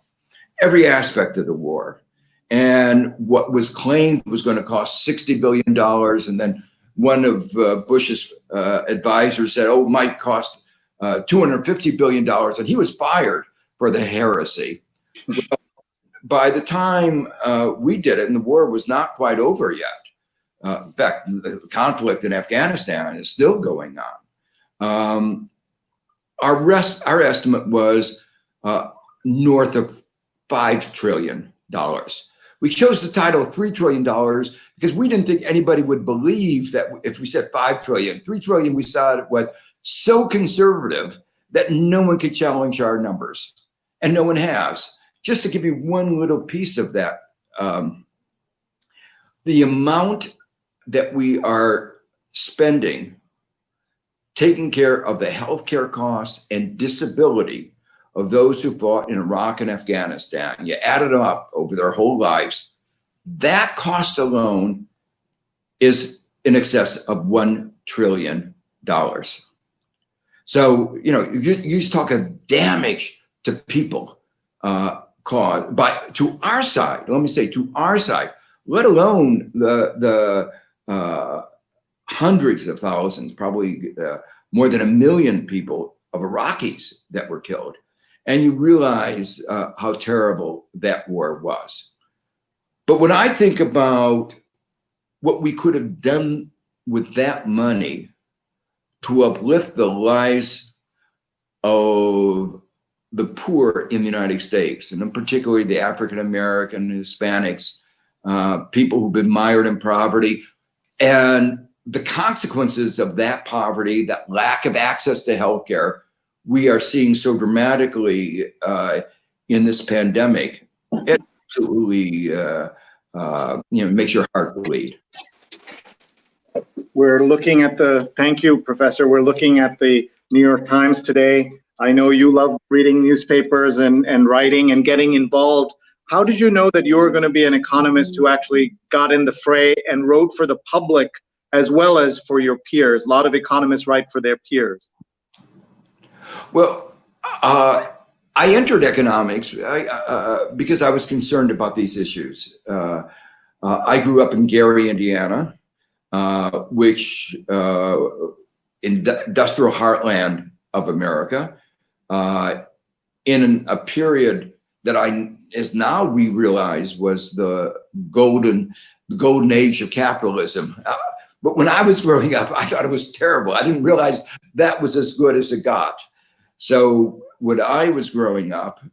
Every aspect of the war. And what was claimed was going to cost $60 billion. And then one of Bush's advisors said, oh, it might cost $250 billion. And he was fired for the heresy. Well, by the time we did it, and the war was not quite over yet. In fact, the conflict in Afghanistan is still going on. Our estimate was north of $5 trillion. We chose the title $3 trillion because we didn't think anybody would believe that if we said $5 trillion, $3 trillion, we saw it was so conservative that no one could challenge our numbers. And no one has. Just to give you one little piece of that, the amount that we are spending taking care of the healthcare costs and disability of those who fought in Iraq and Afghanistan, you added them up over their whole lives, that cost alone is in excess of $1 trillion. So, you just talk of damage to people caused to our side, let me say to our side, let alone the hundreds of thousands, probably more than 1 million people of Iraqis that were killed. And you realize how terrible that war was. But when I think about what we could have done with that money to uplift the lives of the poor in the United States, and in particularly the African-American, Hispanics, people who've been mired in poverty, and the consequences of that poverty, that lack of access to healthcare, we are seeing so dramatically in this pandemic, it absolutely makes your heart bleed. We're looking at thank you, Professor. We're looking at the New York Times today. I know you love reading newspapers and writing and getting involved. How did you know that you were going to be an economist who actually got in the fray and wrote for the public as well as for your peers? A lot of economists write for their peers. Well, I entered economics because I was concerned about these issues. I grew up in Gary, Indiana, which industrial heartland of America, in a period that as now we realize was the golden age of capitalism. But when I was growing up, I thought it was terrible. I didn't realize that was as good as it got. So when I was growing up,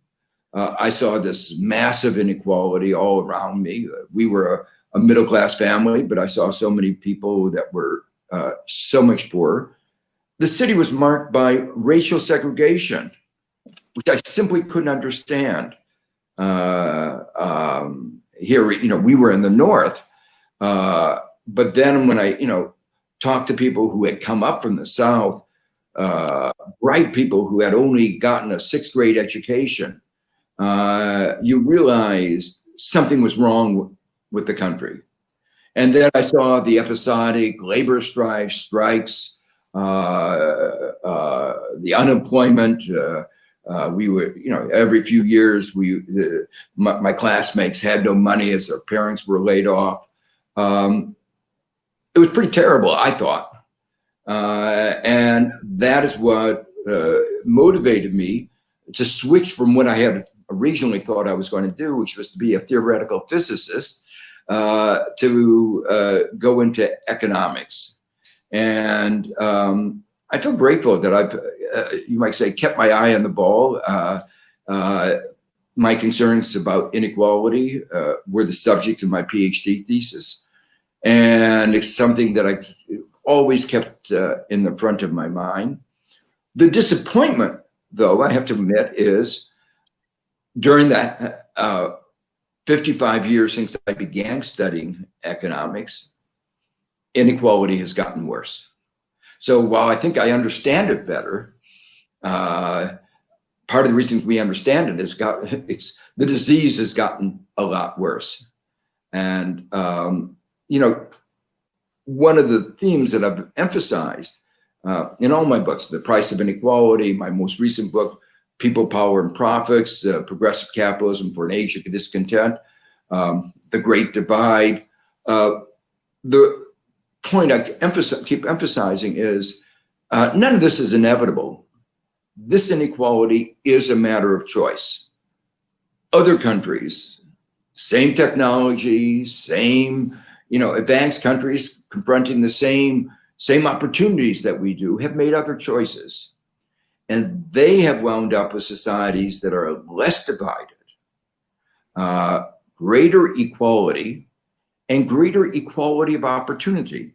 I saw this massive inequality all around me. We were a middle-class family, but I saw so many people that were so much poorer. The city was marked by racial segregation, which I simply couldn't understand. Here, we were in the North, but then when I, talked to people who had come up from the South, bright people who had only gotten a 6th grade education, you realized something was wrong with the country. And then I saw the episodic labor strikes, the unemployment. We were, every few years, my classmates had no money as their parents were laid off. It was pretty terrible, I thought. And that is what motivated me to switch from what I had originally thought I was going to do, which was to be a theoretical physicist, to go into economics. And I feel grateful that I've, you might say, kept my eye on the ball. My concerns about inequality were the subject of my PhD thesis. And it's something that I always kept in the front of my mind. The disappointment, though, I have to admit, is during that 55 years since I began studying economics, inequality has gotten worse. So while I think I understand it better, part of the reason we understand it is the disease has gotten a lot worse. And one of the themes that I've emphasized in all my books, The Price of Inequality, my most recent book, People, Power, and Profits, Progressive Capitalism for an Age of Discontent, The Great Divide. The point I keep emphasizing is none of this is inevitable. This inequality is a matter of choice. Other countries, same technology, same, advanced countries confronting the same opportunities that we do have made other choices. And they have wound up with societies that are less divided, greater equality, and greater equality of opportunity.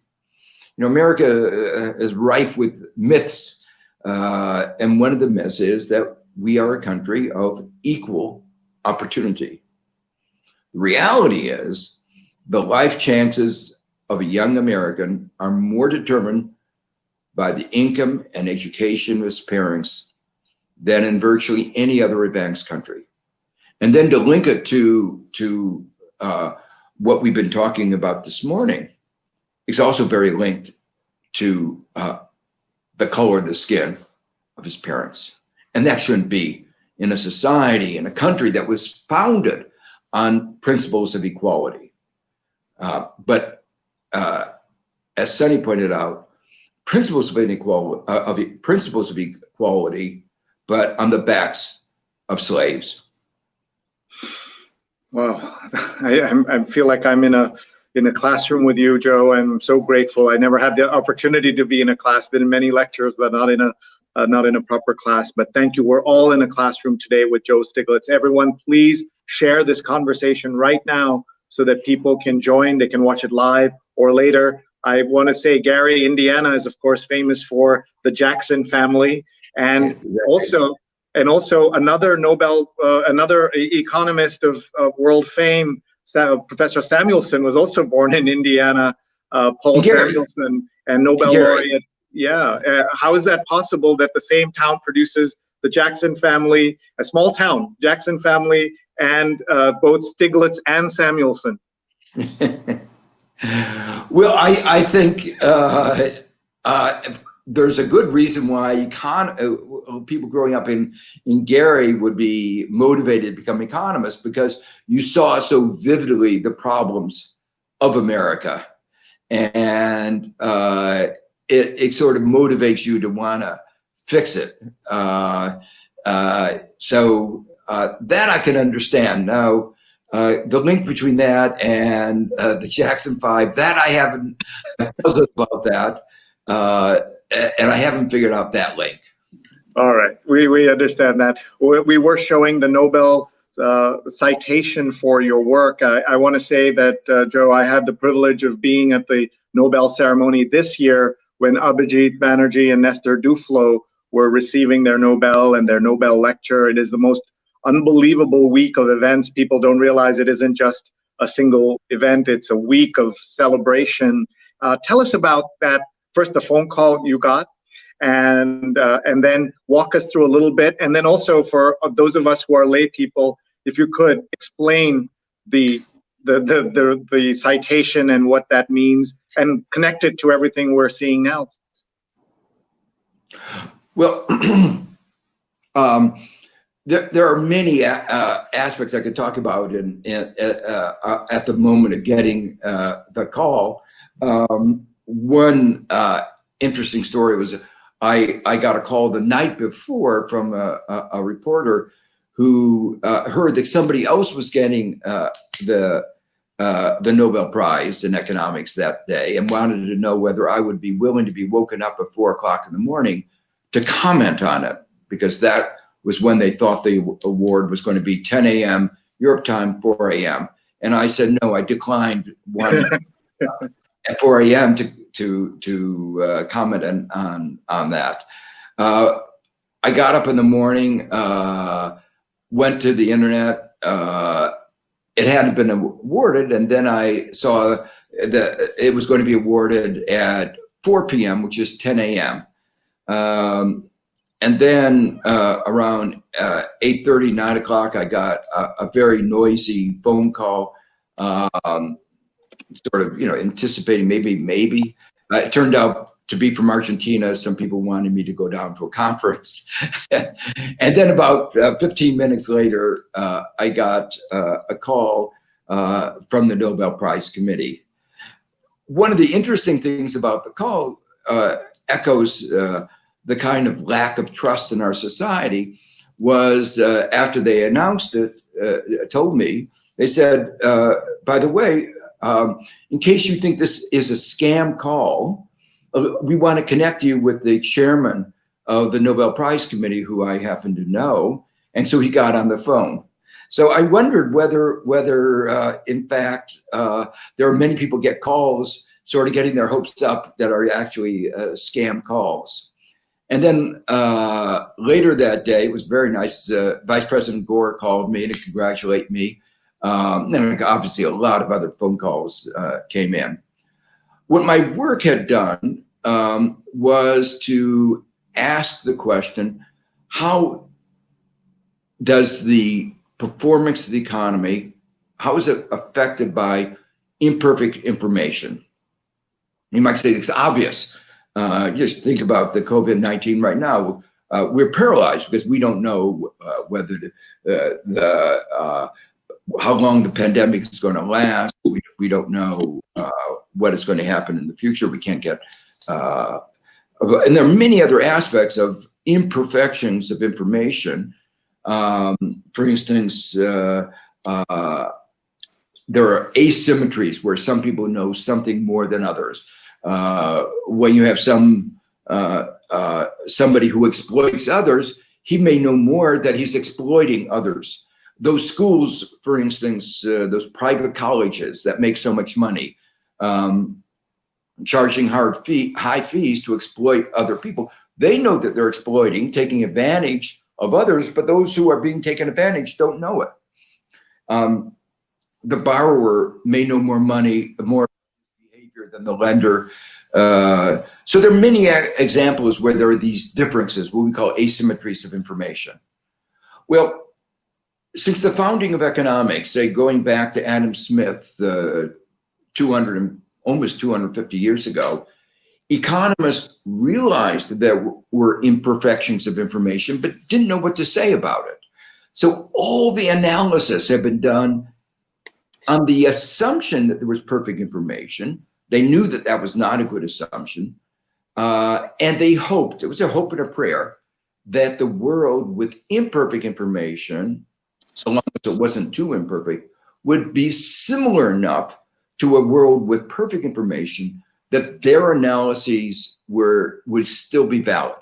America is rife with myths. And one of the myths is that we are a country of equal opportunity. The reality is the life chances of a young American are more determined by the income and education of his parents than in virtually any other advanced country. And then to link it to what we've been talking about this morning, it's also very linked to the color of the skin of his parents. And that shouldn't be in a society, in a country that was founded on principles of equality. But as Sunny pointed out, principles of equality, but on the backs of slaves. Well, I feel like I'm in a classroom with you, Joe. I'm so grateful. I never had the opportunity to be in a class, been in many lectures, but not in a proper class. But thank you. We're all in a classroom today with Joe Stiglitz. Everyone, please share this conversation right now so that people can join. They can watch it live or later. I want to say Gary, Indiana is of course famous for the Jackson family, and also another Nobel, another economist of world fame, Professor Samuelson, was also born in Indiana. Paul Samuelson, and Nobel laureate. Yeah, how is that possible that the same town produces the Jackson family, a small town, Jackson family, and both Stiglitz and Samuelson? Well, I think there's a good reason why people growing up in Gary would be motivated to become economists, because you saw so vividly the problems of America, and it sort of motivates you to want to fix it. So that I can understand. Now, the link between that and the Jackson 5, that I haven't puzzled about that, and I haven't figured out that link. All right, we understand that. We were showing the Nobel citation for your work. I want to say that, Joe, I had the privilege of being at the Nobel ceremony this year when Abhijit Banerjee and Nestor Duflo were receiving their Nobel and their Nobel lecture. It is the most unbelievable week of events. People don't realize it isn't just a single event, it's a week of celebration. Tell us about that, first the phone call you got, and then walk us through a little bit, and then also for those of us who are lay people, if you could explain the citation and what that means, and connect it to everything we're seeing now. Well, there are many aspects I could talk about at the moment of getting the call. One interesting story was I got a call the night before from a reporter who heard that somebody else was getting the Nobel Prize in economics that day, and wanted to know whether I would be willing to be woken up at 4 o'clock in the morning to comment on it, because that was when they thought the award was going to be 10 a.m. Europe time, 4 a.m. And I said, no, I declined one at 4 a.m. to comment on that. I got up in the morning, went to the internet. It hadn't been awarded, and then I saw that it was going to be awarded at 4 p.m., which is 10 a.m. And then around 8:30, 9 o'clock, I got a very noisy phone call, sort of, anticipating maybe. It turned out to be from Argentina. Some people wanted me to go down to a conference. And then about 15 minutes later, I got a call from the Nobel Prize Committee. One of the interesting things about the call echoes the kind of lack of trust in our society was after they announced it, told me, they said, by the way, in case you think this is a scam call, we want to connect you with the chairman of the Nobel Prize Committee, who I happen to know. And so he got on the phone. So I wondered whether in fact, there are many people get calls sort of getting their hopes up that are actually scam calls. And then later that day, it was very nice. Vice President Gore called me to congratulate me. And obviously a lot of other phone calls came in. What my work had done was to ask the question, how does the performance of the economy, how is it affected by imperfect information? You might say it's obvious. Just think about the COVID-19 right now. We're paralyzed because we don't know whether how long the pandemic is going to last. We don't know what is going to happen in the future. We can't get, and there are many other aspects of imperfections of information. For instance, there are asymmetries where some people know something more than others. When you have somebody who exploits others, he may know more that he's exploiting others. Those schools, for instance, those private colleges that make so much money, charging high fees to exploit other people. They know that they're exploiting, taking advantage of others, but those who are being taken advantage don't know it. The borrower may know more behavior than the lender. So there are many examples where there are these differences, what we call asymmetries of information. Well, since the founding of economics, say going back to Adam Smith, almost 250 years ago, economists realized that there were imperfections of information, but didn't know what to say about it. So all the analysis had been done on the assumption that there was perfect information. They knew that that was not a good assumption. And they hoped, it was a hope and a prayer, that the world with imperfect information, so long as it wasn't too imperfect, would be similar enough to a world with perfect information that their analyses would still be valid.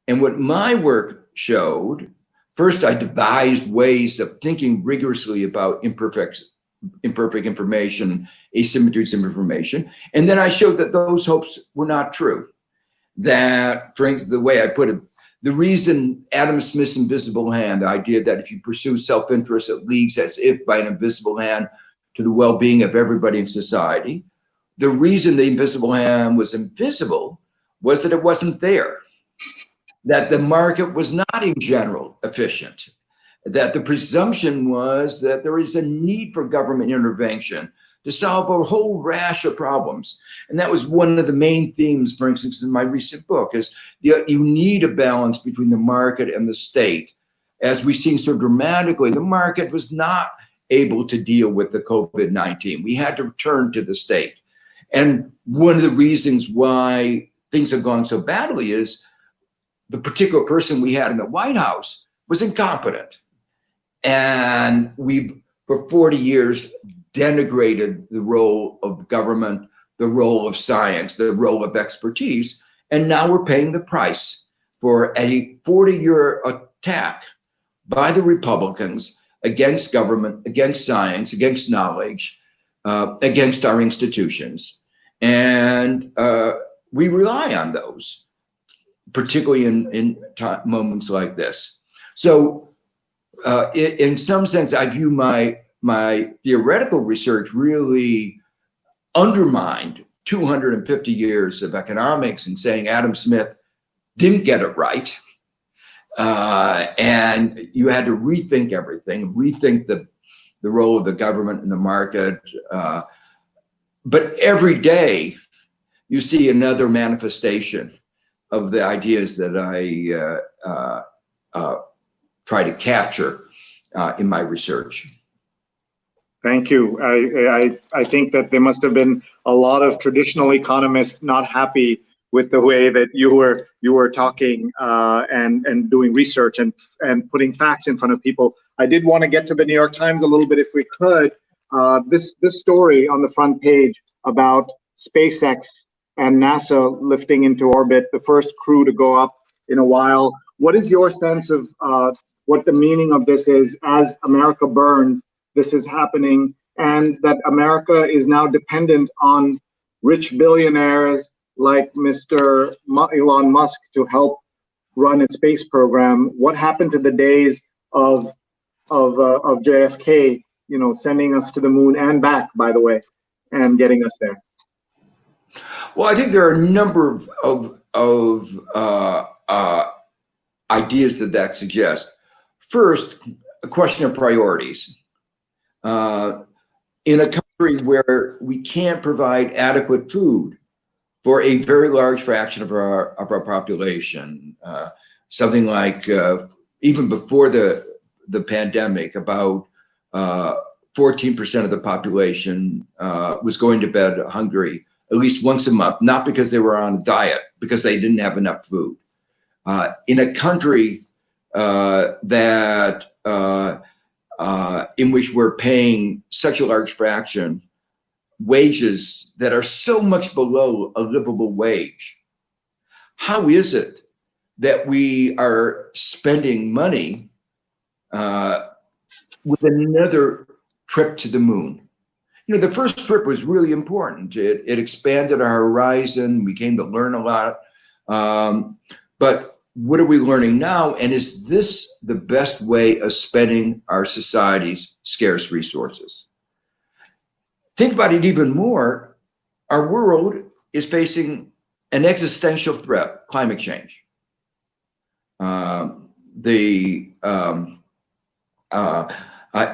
And what my work showed, first I devised ways of thinking rigorously about imperfect information, asymmetries of information, and then I showed that those hopes were not true. That, for instance, the way I put it, the reason Adam Smith's invisible hand, the idea that if you pursue self-interest, it leads as if by an invisible hand to the well-being of everybody in society. The reason the invisible hand was invisible was that it wasn't there, that the market was not in general efficient, that the presumption was that there is a need for government intervention to solve a whole rash of problems. And that was one of the main themes, for instance, in my recent book, is you need a balance between the market and the state. As we've seen so dramatically, the market was not able to deal with the COVID-19. We had to turn to the state. And one of the reasons why things have gone so badly is the particular person we had in the White House was incompetent. And we've, for 40 years, denigrated the role of government, the role of science, the role of expertise. And now we're paying the price for a 40-year attack by the Republicans against government, against science, against knowledge, against our institutions. And we rely on those, particularly in moments like this. So in some sense, I view my theoretical research really undermined 250 years of economics and saying Adam Smith didn't get it right. And you had to rethink everything, rethink the role of the government and the market. But every day you see another manifestation of the ideas that I try to capture in my research. Thank you. I think that there must have been a lot of traditional economists not happy with the way that you were talking and doing research and putting facts in front of people. I did want to get to the New York Times a little bit if we could. This story on the front page about SpaceX and NASA lifting into orbit, the first crew to go up in a while. What is your sense of what the meaning of this is as America burns? This is happening, and that America is now dependent on rich billionaires like Mr. Elon Musk to help run its space program. What happened to the days of JFK, you know, sending us to the moon and back, by the way, and getting us there? Well, I think there are a number of ideas that suggest. First, a question of priorities. In a country where we can't provide adequate food for a very large fraction of our population, something like even before the pandemic, about 14% of the population was going to bed hungry at least once a month, not because they were on a diet, because they didn't have enough food. In a country in which we're paying such a large fraction wages that are so much below a livable wage, how is it that we are spending money with another trip to the moon? the first trip was really important. It expanded our horizon. We came to learn a lot. But what are we learning now? And is this the best way of spending our society's scarce resources? Think about it even more. Our world is facing an existential threat, climate change.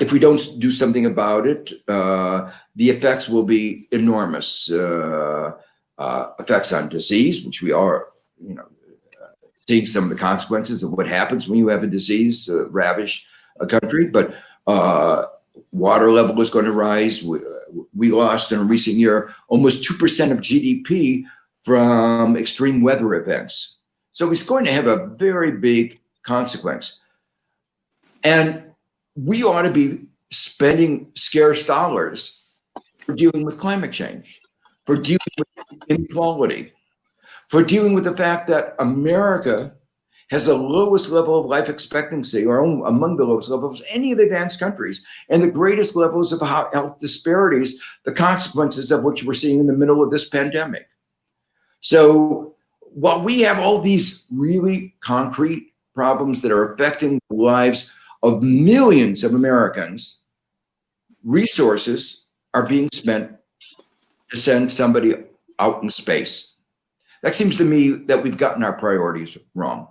If we don't do something about it, the effects will be enormous. Effects on disease, which we are, seeing some of the consequences of what happens when you have a disease ravish a country. But water level is going to rise. We lost in a recent year almost 2% of GDP from extreme weather events. So it's going to have a very big consequence. And we ought to be spending scarce dollars for dealing with climate change, for dealing with inequality, for dealing with the fact that America has the lowest level of life expectancy, or among the lowest levels of any of the advanced countries, and the greatest levels of health disparities, the consequences of which we're seeing in the middle of this pandemic. So while we have all these really concrete problems that are affecting the lives of millions of Americans, resources are being spent to send somebody out in space. That seems to me that we've gotten our priorities wrong.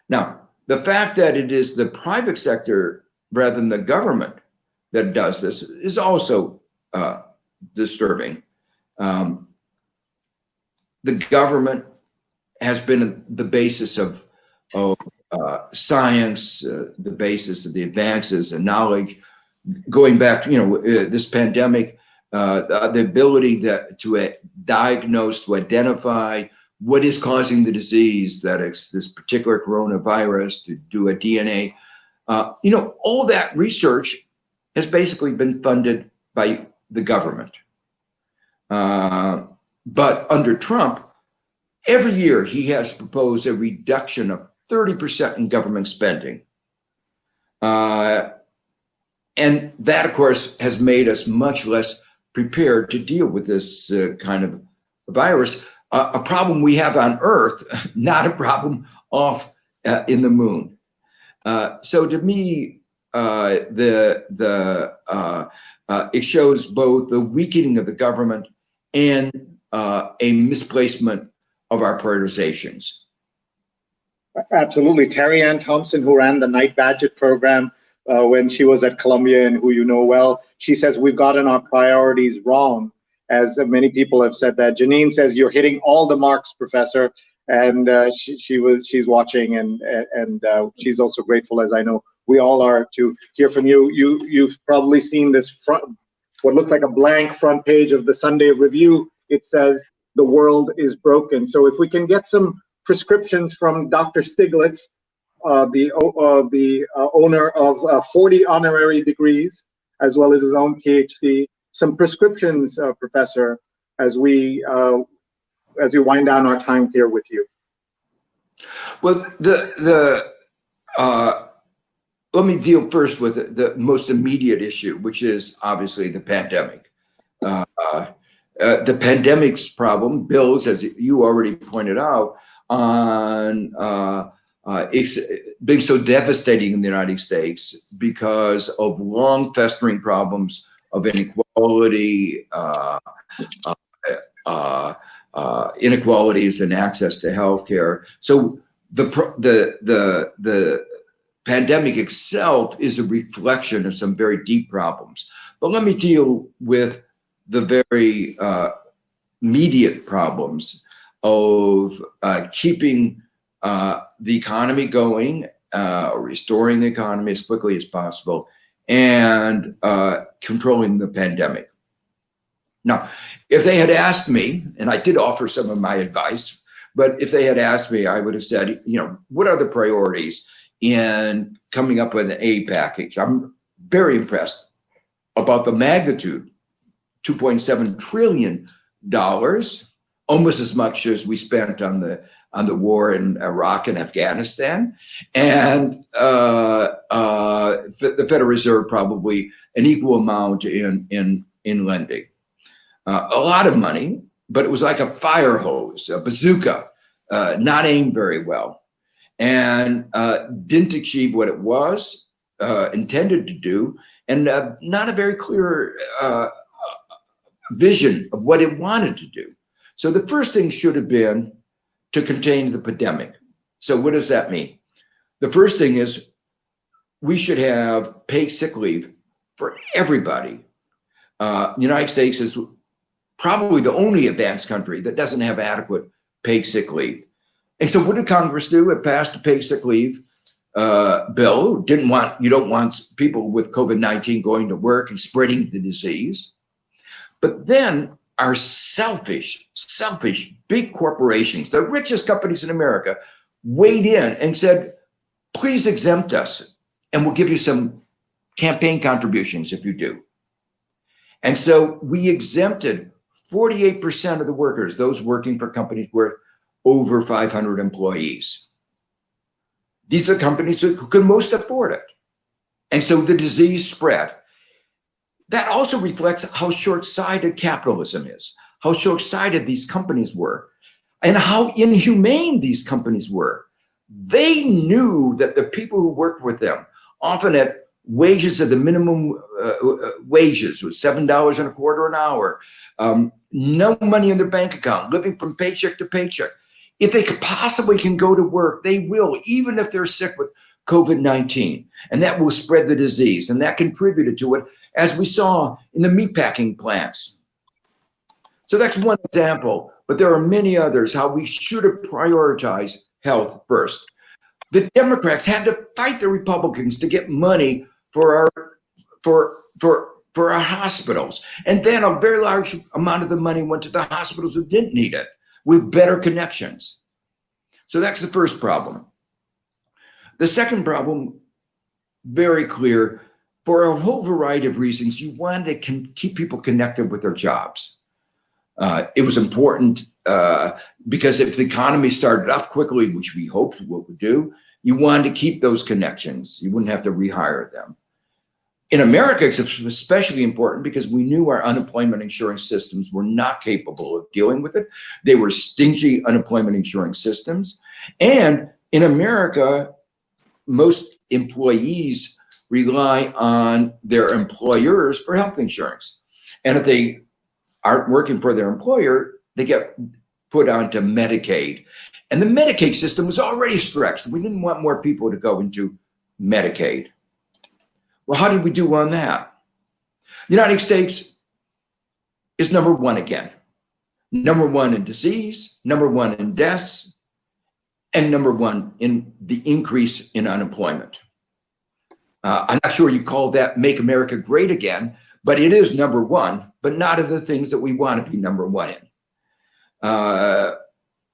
Now, the fact that it is the private sector rather than the government that does this is also disturbing. The government has been the basis of science, the basis of the advances and knowledge, going back to this pandemic, the ability to diagnose, to identify what is causing the disease, that it's this particular coronavirus, to do a DNA. All that research has basically been funded by the government. But under Trump, every year he has proposed a reduction of 30% in government spending. And that, of course, has made us much less prepared to deal with this kind of virus, a problem we have on Earth, not a problem off in the moon. So to me, it shows both the weakening of the government and a misplacement of our prioritizations. Absolutely. Terry Ann Thompson, who ran the Night Badget program when she was at Columbia and who you know well, she says we've gotten our priorities wrong, as many people have said that. Janine says you're hitting all the marks, Professor, and she's watching and she's also grateful, as I know we all are, to hear from you. You've probably seen this what looks like a blank front page of the Sunday Review. It says the world is broken. So if we can get some prescriptions from Dr. Stiglitz, the owner of 40 honorary degrees, as well as his own PhD, some prescriptions, Professor, as we wind down our time here with you. Well, let me deal first with the most immediate issue, which is obviously the pandemic. The pandemic's problem builds, as you already pointed out, on it's being so devastating in the United States because of long festering problems of inequality, inequalities in access to healthcare. So the pandemic itself is a reflection of some very deep problems. But let me deal with the very immediate problems of keeping the economy going, or restoring the economy as quickly as possible, and controlling the pandemic. Now, if they had asked me, and I did offer some of my advice, but if they had asked me, I would have said, what are the priorities in coming up with an aid package? I'm very impressed about the magnitude, $2.7 trillion, almost as much as we spent on the war in Iraq and Afghanistan, and the Federal Reserve probably an equal amount in in lending. A lot of money, but it was like a fire hose, a bazooka, not aimed very well, and didn't achieve what it was intended to do, and not a very clear vision of what it wanted to do. So the first thing should have been to contain the pandemic. So what does that mean? The first thing is we should have paid sick leave for everybody. The United States is probably the only advanced country that doesn't have adequate paid sick leave. And so what did Congress do? It passed a paid sick leave bill. You don't want people with COVID-19 going to work and spreading the disease. But then our selfish big corporations, the richest companies in America, weighed in and said, please exempt us and we'll give you some campaign contributions if you do. And so we exempted 48% of the workers, those working for companies worth over 500 employees. These are the companies that could most afford it. And so the disease spread. That also reflects how short-sighted capitalism is, how short-sighted these companies were, and how inhumane these companies were. They knew that the people who worked with them, often at wages of the minimum wages, was $7.25 an hour, no money in their bank account, living from paycheck to paycheck. If they could possibly can go to work, they will, even if they're sick with COVID-19, and that will spread the disease, and that contributed to it, as we saw in the meatpacking plants. So that's one example, but there are many others, how we should have prioritized health first. The Democrats had to fight the Republicans to get money for our hospitals. And then a very large amount of the money went to the hospitals who didn't need it, with better connections. So that's the first problem. The second problem, very clear, for a whole variety of reasons, you wanted to keep people connected with their jobs. It was important because if the economy started up quickly, which we hoped it would do, you wanted to keep those connections. You wouldn't have to rehire them. In America, it's especially important because we knew our unemployment insurance systems were not capable of dealing with it. They were stingy unemployment insurance systems. And in America, most employees rely on their employers for health insurance. And if they aren't working for their employer, they get put onto Medicaid. And the Medicaid system was already stretched. We didn't want more people to go into Medicaid. Well, how did we do on that? The United States is #1 again. #1 in disease, #1 in deaths, and #1 in the increase in unemployment. I'm not sure you call that make America great again, but it is #1, but not of the things that we want to be #1 in.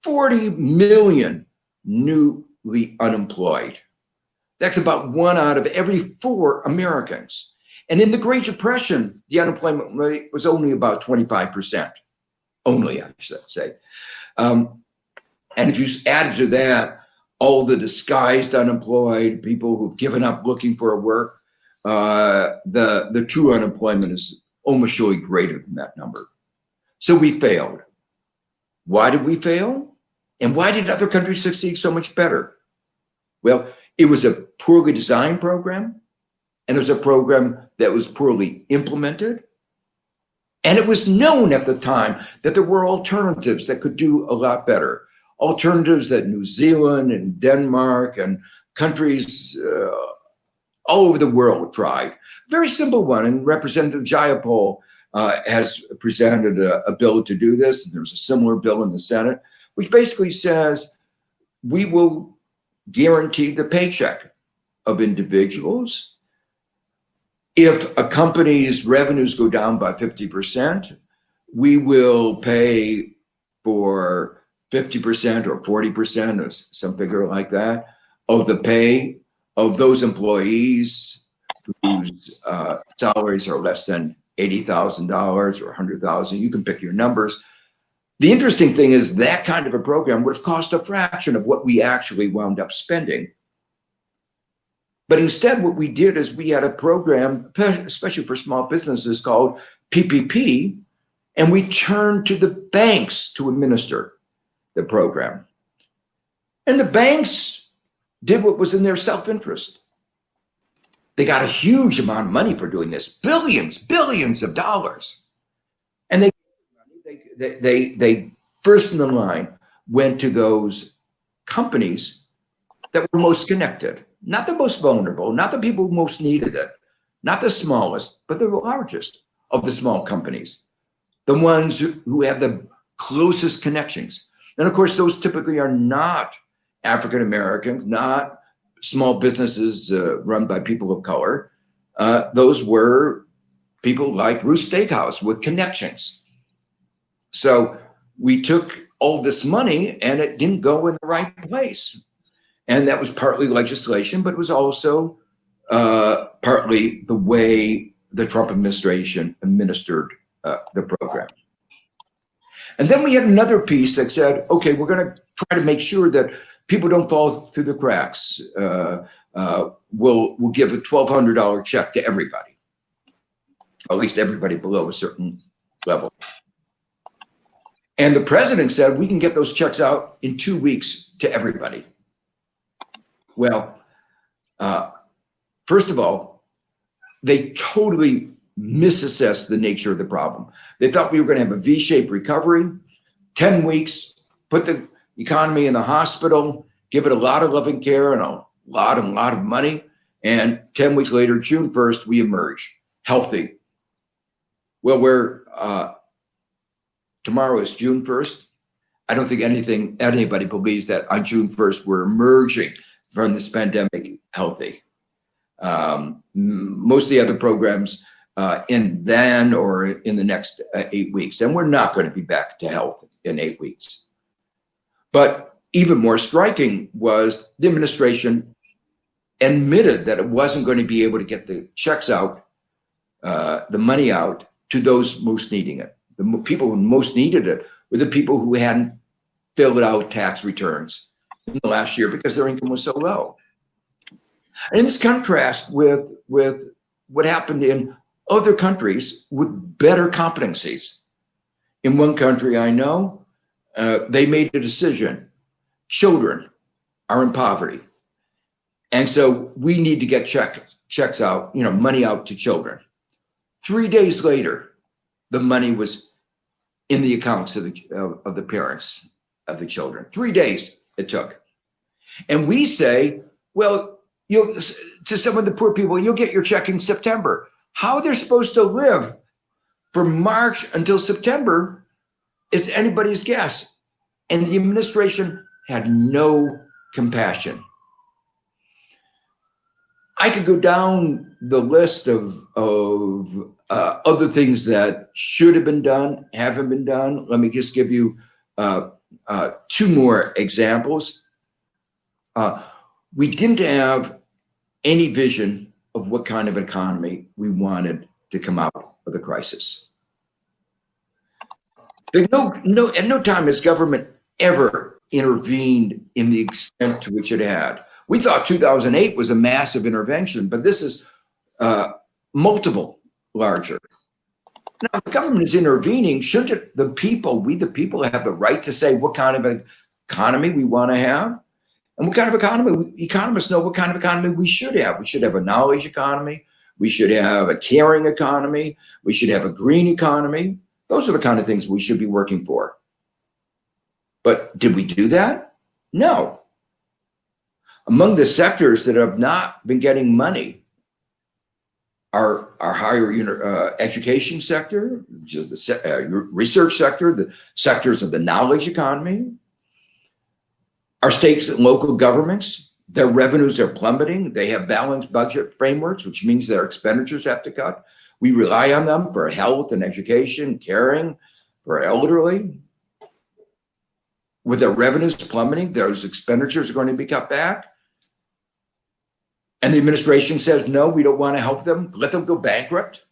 40 million newly unemployed. That's about 1 out of every 4 Americans. And in the Great Depression, the unemployment rate was only about 25%. Only, I should say. And if you add to that all the disguised unemployed, people who've given up looking for work, the true unemployment is almost surely greater than that number. So we failed. Why did we fail? And why did other countries succeed so much better? Well, it was a poorly designed program, and it was a program that was poorly implemented. And it was known at the time that there were alternatives that could do a lot better. Alternatives that New Zealand and Denmark and countries all over the world tried. Very simple one, and Representative Jayapal has presented a bill to do this. There's a similar bill in the Senate, which basically says we will guarantee the paycheck of individuals. If a company's revenues go down by 50%, we will pay for 50% or 40% or some figure like that of the pay of those employees whose salaries are less than $80,000 or $100,000. You can pick your numbers. The interesting thing is that kind of a program would have cost a fraction of what we actually wound up spending. But instead, what we did is we had a program, especially for small businesses, called PPP, and we turned to the banks to administer the program. And the banks did what was in their self-interest. They got a huge amount of money for doing this, billions of dollars. And they first in the line went to those companies that were most connected, not the most vulnerable, not the people who most needed it, not the smallest, but the largest of the small companies, the ones who have the closest connections. And of course, those typically are not African Americans, not small businesses run by people of color. Those were people like Ruth's Steakhouse with connections. So we took all this money and it didn't go in the right place. And that was partly legislation, but it was also partly the way the Trump administration administered the program. And then we had another piece that said, okay, we're going to try to make sure that people don't fall through the cracks. We'll give a $1,200 check to everybody, at least everybody below a certain level. And the president said, we can get those checks out in 2 weeks to everybody. Well, first of all, they totally misassessed the nature of the problem. They thought we were going to have a V-shaped recovery, 10 weeks, put the economy in the hospital, give it a lot of loving care and a lot of money. And 10 weeks later, June 1st, we emerge healthy. Well, tomorrow is June 1st. I don't think anybody believes that on June 1st, we're emerging from this pandemic healthy. Most of the other programs end then or in the next 8 weeks, and we're not going to be back to health in 8 weeks. But even more striking was the administration admitted that it wasn't going to be able to get the checks out, the money out to those most needing it. The people who most needed it were the people who hadn't filled out tax returns in the last year because their income was so low. And this contrast with what happened in other countries with better competencies. In one country I know, they made a decision. Children are in poverty. And so we need to get checks out, money out to children. 3 days later, the money was in the accounts of the parents of the children. 3 days it took. And we say, well, to some of the poor people, you'll get your check in September. How they're supposed to live from March until September is anybody's guess. And the administration had no compassion. I could go down the list of other things that should have been done, haven't been done. Let me just give you 2 more examples. We didn't have any vision of what kind of economy we wanted to come out of the crisis. At no time has government ever intervened in the extent to which it had. We thought 2008 was a massive intervention, but this is multiple larger. Now, if the government is intervening, shouldn't we the people, have the right to say what kind of economy we want to have? And what kind of economy, economists know what kind of economy we should have. We should have a knowledge economy. We should have a caring economy. We should have a green economy. Those are the kind of things we should be working for. But did we do that? No. Among the sectors that have not been getting money are our higher education sector, the research sector, the sectors of the knowledge economy. Our states and local governments, their revenues are plummeting. They have balanced budget frameworks, which means their expenditures have to cut. We rely on them for health and education, caring for elderly. With their revenues plummeting, those expenditures are going to be cut back. And the administration says, no, we don't want to help them. Let them go bankrupt.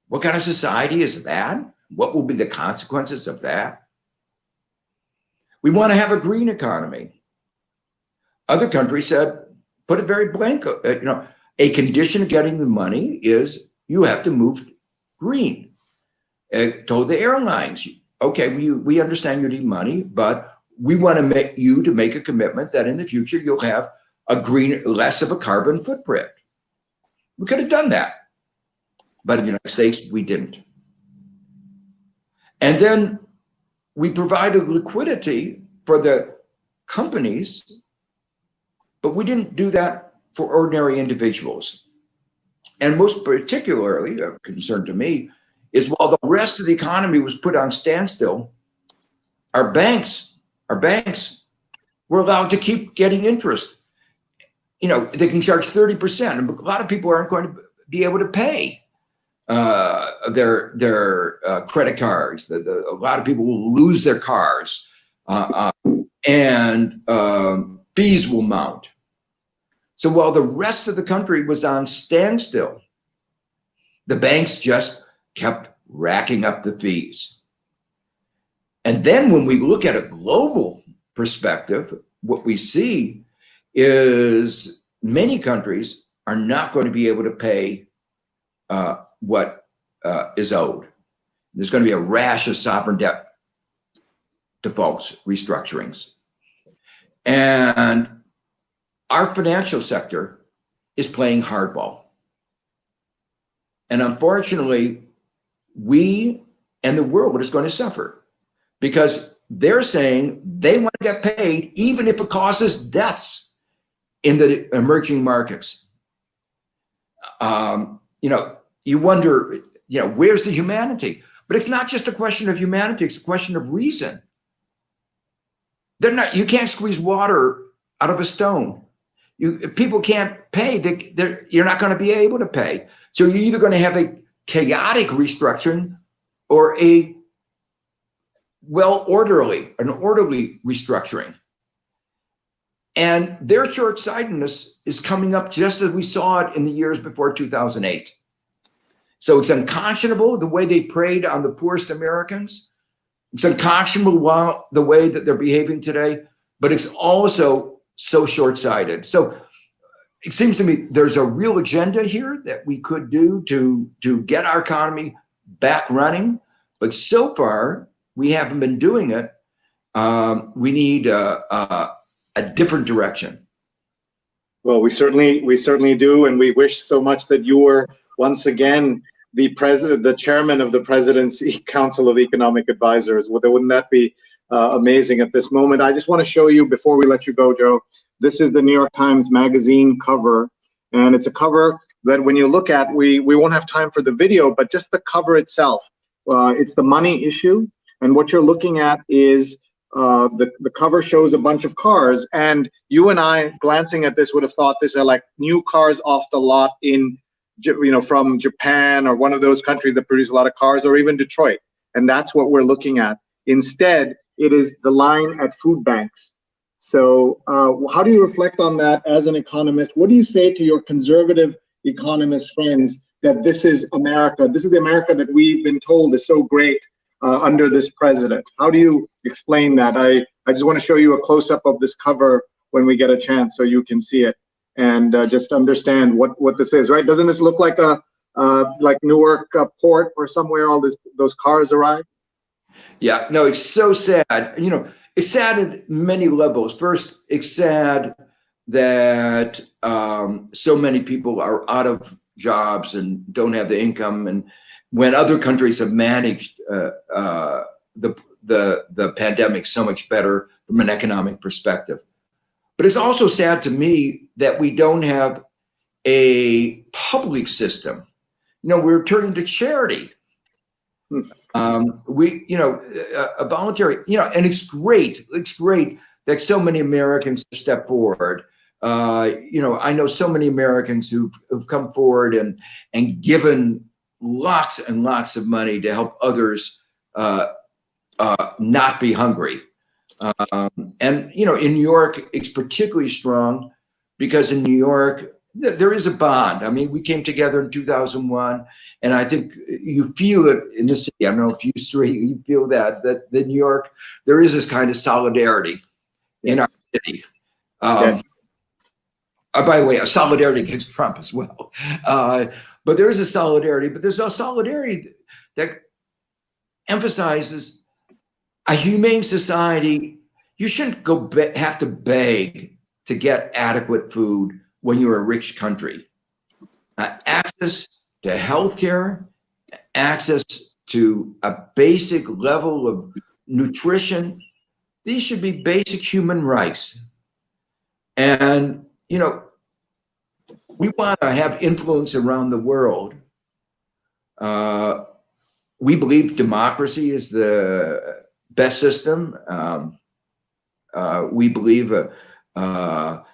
What kind of society is that? What will be the consequences of that? We want to have a green economy. Other countries said, put it very blank. A condition of getting the money is you have to move green. Told the airlines, okay, we understand you need money, but we want to make a commitment that in the future you'll have a green, less of a carbon footprint. We could have done that, but in the United States, we didn't. And then we provided liquidity for the companies, but we didn't do that for ordinary individuals. And most particularly, a concern to me, is while the rest of the economy was put on standstill, our banks were allowed to keep getting interest. They can charge 30%, and a lot of people aren't going to be able to pay their credit cards. A lot of people will lose their cars, and fees will mount. So while the rest of the country was on standstill, the banks just kept racking up the fees. And then when we look at a global perspective, what we see is many countries are not going to be able to pay what is owed. There's going to be a rash of sovereign debt defaults, restructurings. And our financial sector is playing hardball. And unfortunately, we and the world is going to suffer because they're saying they want to get paid even if it causes deaths in the emerging markets. You wonder, where's the humanity? But it's not just a question of humanity, it's a question of reason. You can't squeeze water out of a stone. If people can't pay, you're not going to be able to pay. So you're either going to have a chaotic restructuring or an orderly restructuring. And their short-sightedness is coming up just as we saw it in the years before 2008. So it's unconscionable the way they preyed on the poorest Americans. It's unconscionable the way that they're behaving today, but it's also so short-sighted. So it seems to me there's a real agenda here that we could do to get our economy back running, but so far we haven't been doing it. We need a different direction. Well, we certainly do, and we wish so much that you were once again the chairman of the President's Council of Economic Advisors. Wouldn't that be amazing at this moment? I just want to show you before we let you go, Joe. This is the New York Times Magazine cover, and it's a cover that when you look at, we won't have time for the video, but just the cover itself. It's the money issue, and what you're looking at is the cover shows a bunch of cars, and you and I, glancing at this, would have thought these are like new cars off the lot from Japan or one of those countries that produce a lot of cars, or even Detroit. And that's what we're looking at. Instead, it is the line at food banks. So how do you reflect on that as an economist? What do you say to your conservative economist friends that this is America? This is the America that we've been told is so great under this president. How do you explain that? I just want to show you a close-up of this cover when we get a chance so you can see it and just understand what this is, right? Doesn't this look like like Newark port or somewhere all those cars arrive? Yeah, no, it's so sad. It's sad at many levels. First, it's sad that so many people are out of jobs and don't have the income, and when other countries have managed the pandemic so much better from an economic perspective. But it's also sad to me that we don't have a public system. We're turning to charity. A voluntary, and it's great. It's great that so many Americans have stepped forward. I know so many Americans who've come forward and given lots and lots of money to help others not be hungry. In New York, it's particularly strong because in New York, there is a bond. I mean, we came together in 2001, and I think you feel it in the city. I don't know if you, Sree, you feel that in New York, there is this kind of solidarity in our city. Yes. by the way, a solidarity against Trump as well. But there is a solidarity, but there's a solidarity that emphasizes a humane society. You shouldn't have to beg to get adequate food when you're a rich country. Access to healthcare, access to a basic level of nutrition, these should be basic human rights. And, you know, we want to have influence around the world. We believe democracy is the best system. We believe our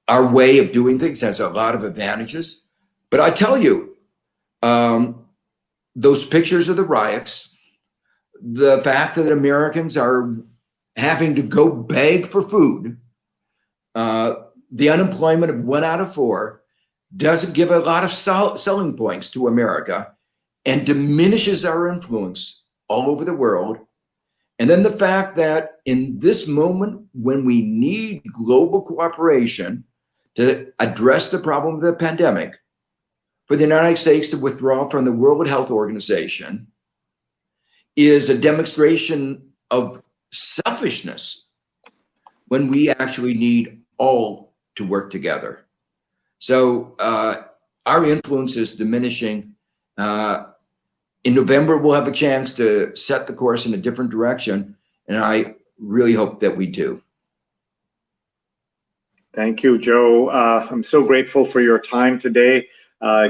way of doing things has a lot of advantages. But I tell you, those pictures of the riots, the fact that Americans are having to go beg for food, the unemployment of 1 out of 4 doesn't give a lot of selling points to America and diminishes our influence all over the world. And then the fact that in this moment, when we need global cooperation to address the problem of the pandemic, for the United States to withdraw from the World Health Organization is a demonstration of selfishness when we actually need all to work together. So our influence is diminishing. In November, we'll have a chance to set the course in a different direction, and I really hope that we do. Thank you, Joe. I'm so grateful for your time today.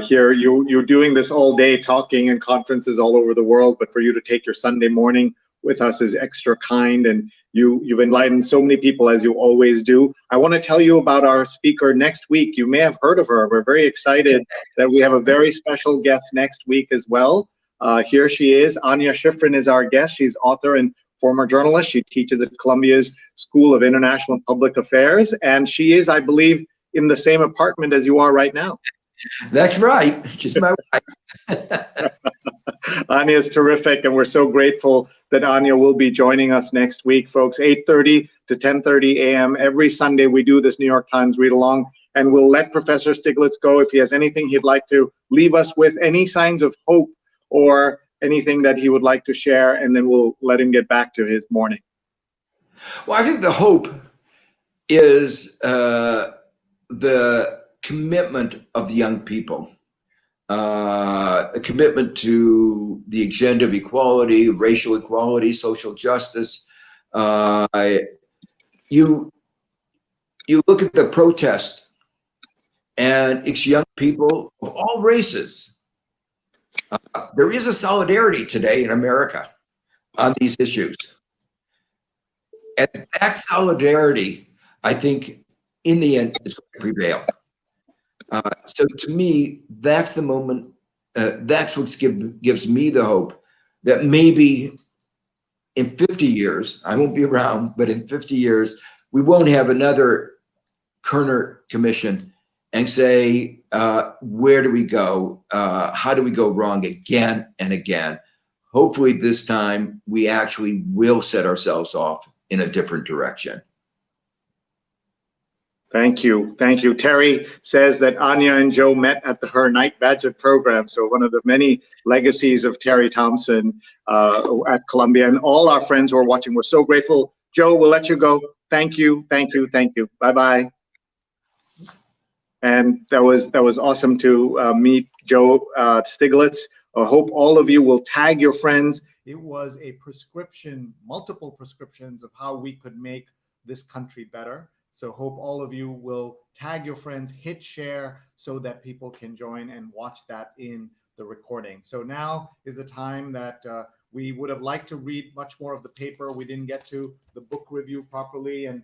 Here, you're doing this all day, talking in conferences all over the world, but for you to take your Sunday morning with us is extra kind, and you've enlightened so many people, as you always do. I want to tell you about our speaker next week. You may have heard of her. We're very excited that we have a very special guest next week as well. Here she is. Anya Schifrin is our guest. She's author and former journalist. She teaches at Columbia's School of International Public Affairs, and she is, I believe, in the same apartment as you are right now. That's right. She's my wife. Anya is terrific, and we're so grateful that Anya will be joining us next week, folks. 8:30 to 10:30 a.m. every Sunday we do this New York Times read along, and we'll let Professor Stiglitz go if he has anything he'd like to leave us with, any signs of hope or anything that he would like to share, and then we'll let him get back to his morning. Well, I think the hope is the commitment of the young people, a commitment to the agenda of equality, racial equality, social justice. You look at the protest, and it's young people of all races. There is a solidarity today in America on these issues. And that solidarity, I think, in the end, is going to prevail. So to me, that's the moment, that's what gives me the hope that maybe in 50 years, I won't be around, but in 50 years, we won't have another Kerner Commission and say, where do we go? How do we go wrong again and again? Hopefully this time we actually will set ourselves off in a different direction. Thank you. Thank you. Terry says that Anya and Joe met at her night badget program. So one of the many legacies of Terry Thompson at Columbia, and all our friends who are watching, we're so grateful. Joe, we'll let you go. Thank you. Thank you. Thank you. Bye-bye. And that was awesome to meet Joe Stiglitz. I hope all of you will tag your friends. It was a prescription, multiple prescriptions of how we could make this country better. So hope all of you will tag your friends, hit share so that people can join and watch that in the recording. So now is the time that we would have liked to read much more of the paper. We didn't get to the book review properly, and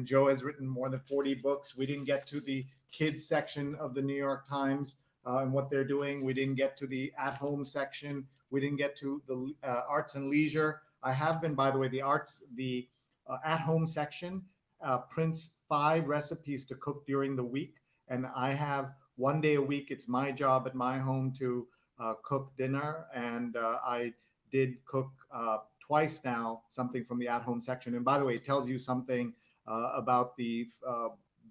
Joe has written more than 40 books. We didn't get to the kids section of the New York Times and what they're doing. We didn't get to the at-home section. We didn't get to the arts and leisure. I have been, by the way, the at-home section prints 5 recipes to cook during the week. And I have one day a week, it's my job at my home to cook dinner. And I did cook twice now, something from the at-home section. And by the way, it tells you something about the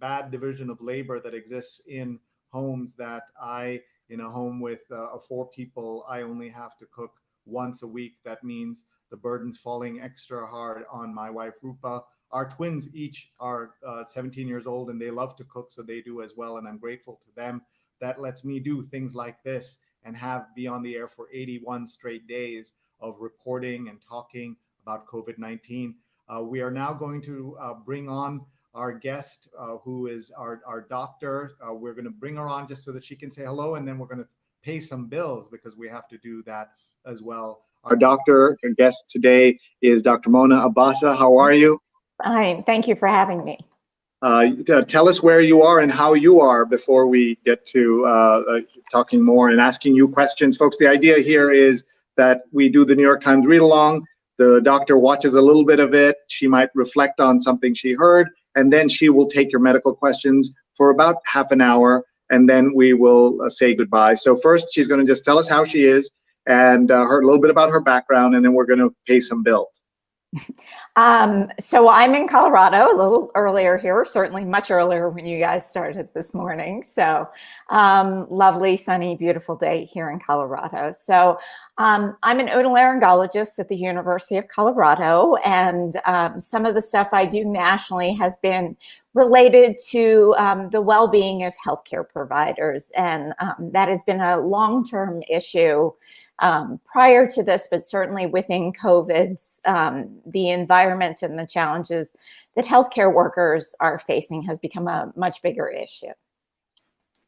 bad division of labor that exists in homes, that in a home with 4 people, I only have to cook once a week. That means the burden's falling extra hard on my wife, Rupa. Our twins each are 17 years old, and they love to cook, so they do as well, and I'm grateful to them. That lets me do things like this and be on the air for 81 straight days of reporting and talking about COVID-19. We are now going to bring on our guest, who is our doctor. We're going to bring her on just so that she can say hello, and then we're going to pay some bills because we have to do that as well. Our doctor, our guest today is Dr. Mona Abaza. How are you? Fine. Thank you for having me. Tell us where you are and how you are before we get to talking more and asking you questions. Folks, the idea here is that we do the New York Times read along. The doctor watches a little bit of it. She might reflect on something she heard, and then she will take your medical questions for about half an hour, and then we will say goodbye. So first, she's going to just tell us how she is and a little bit about her background, and then we're going to pay some bills. So I'm in Colorado, a little earlier here, certainly much earlier when you guys started this morning. So lovely, sunny, beautiful day here in Colorado. So I'm an otolaryngologist at the University of Colorado, and some of the stuff I do nationally has been related to the well-being of healthcare providers. And that has been a long-term issue prior to this, but certainly within COVID's, the environment and the challenges that healthcare workers are facing has become a much bigger issue.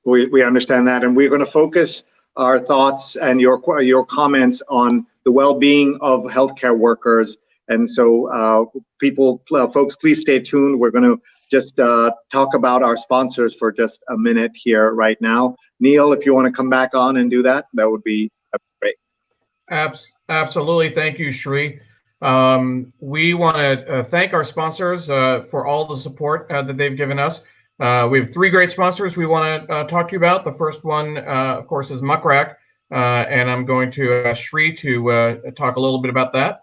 We understand that, and we're going to focus our thoughts and your comments on the well-being of healthcare workers. And so, folks, please stay tuned. We're going to just talk about our sponsors for just a minute here right now. Neil, if you want to come back on and do that, that would be great. Absolutely. Thank you, Sree. We want to thank our sponsors for all the support that they've given us. We have 3 great sponsors we want to talk to you about. The first one, of course, is Muckrack, and I'm going to ask Sree to talk a little bit about that.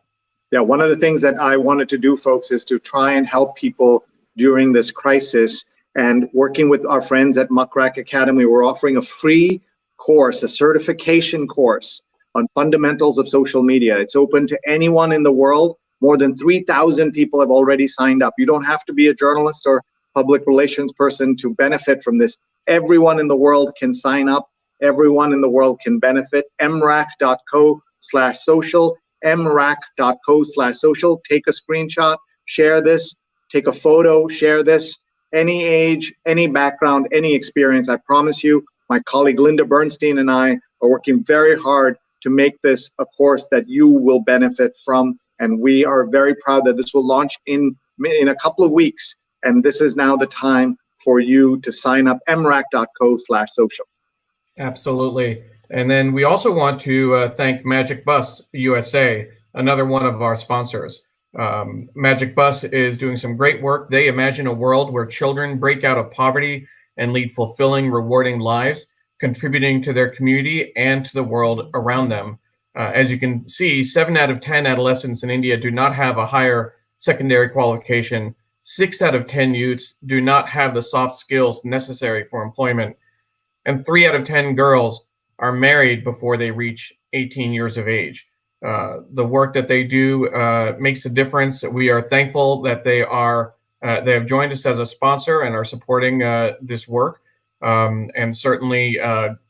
Yeah, one of the things that I wanted to do, folks, is to try and help people during this crisis. And working with our friends at Muckrack Academy, we're offering a free course, a certification course on fundamentals of social media. It's open to anyone in the world. More than 3,000 people have already signed up. You don't have to be a journalist or public relations person to benefit from this. Everyone in the world can sign up. Everyone in the world can benefit. mrac.co/social, mrac.co/social. Take a screenshot, share this, take a photo, share this. Any age, any background, any experience. I promise you, my colleague Linda Bernstein and I are working very hard to make this a course that you will benefit from. And we are very proud that this will launch in a couple of weeks. And this is now the time for you to sign up, mrac.co/social. Absolutely. And then we also want to thank Magic Bus USA, another one of our sponsors. Magic Bus is doing some great work. They imagine a world where children break out of poverty and lead fulfilling, rewarding lives, contributing to their community and to the world around them. As you can see, 7 out of 10 adolescents in India do not have a higher secondary qualification. 6 out of 10 youths do not have the soft skills necessary for employment. And 3 out of 10 girls are married before they reach 18 years of age. The work that they do makes a difference. We are thankful that they have joined us as a sponsor and are supporting this work. And certainly,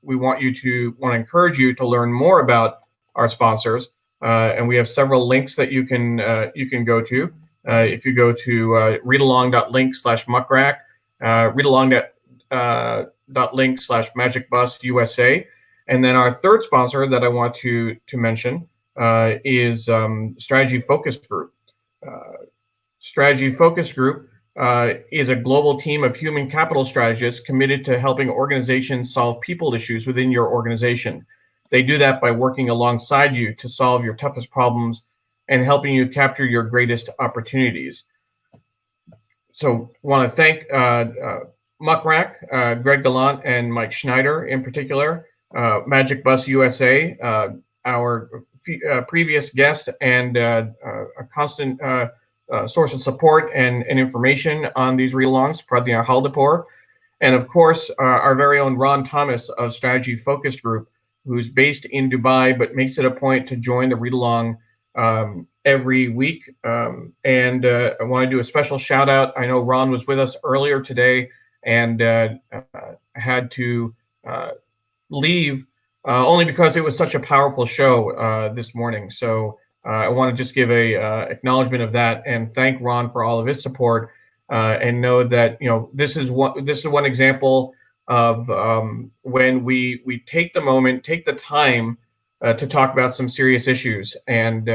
we want to encourage you to learn more about our sponsors. And we have several links that you can go to. If you go to readalong.link/muckrack, readalong.link/magicbususa, and then our third sponsor that I want to mention is Strategy Focus Group. Strategy Focus Group is a global team of human capital strategists committed to helping organizations solve people issues within your organization. They do that by working alongside you to solve your toughest problems and helping you capture your greatest opportunities. So I want to thank Muckrack, Greg Gallant, and Mike Schneider in particular, Magic Bus USA, our previous guest and a constant source of support and information on these read-alongs, Pradnya Haldapur. And of course, our very own Ron Thomas of Strategy Focus Group, who's based in Dubai, but makes it a point to join the read-along every week. And I want to do a special shout out. I know Ron was with us earlier today and had to leave only because it was such a powerful show this morning. So I want to just give a acknowledgement of that and thank Ron for all of his support, and know that this is one example of when we take the moment, take the time to talk about some serious issues, and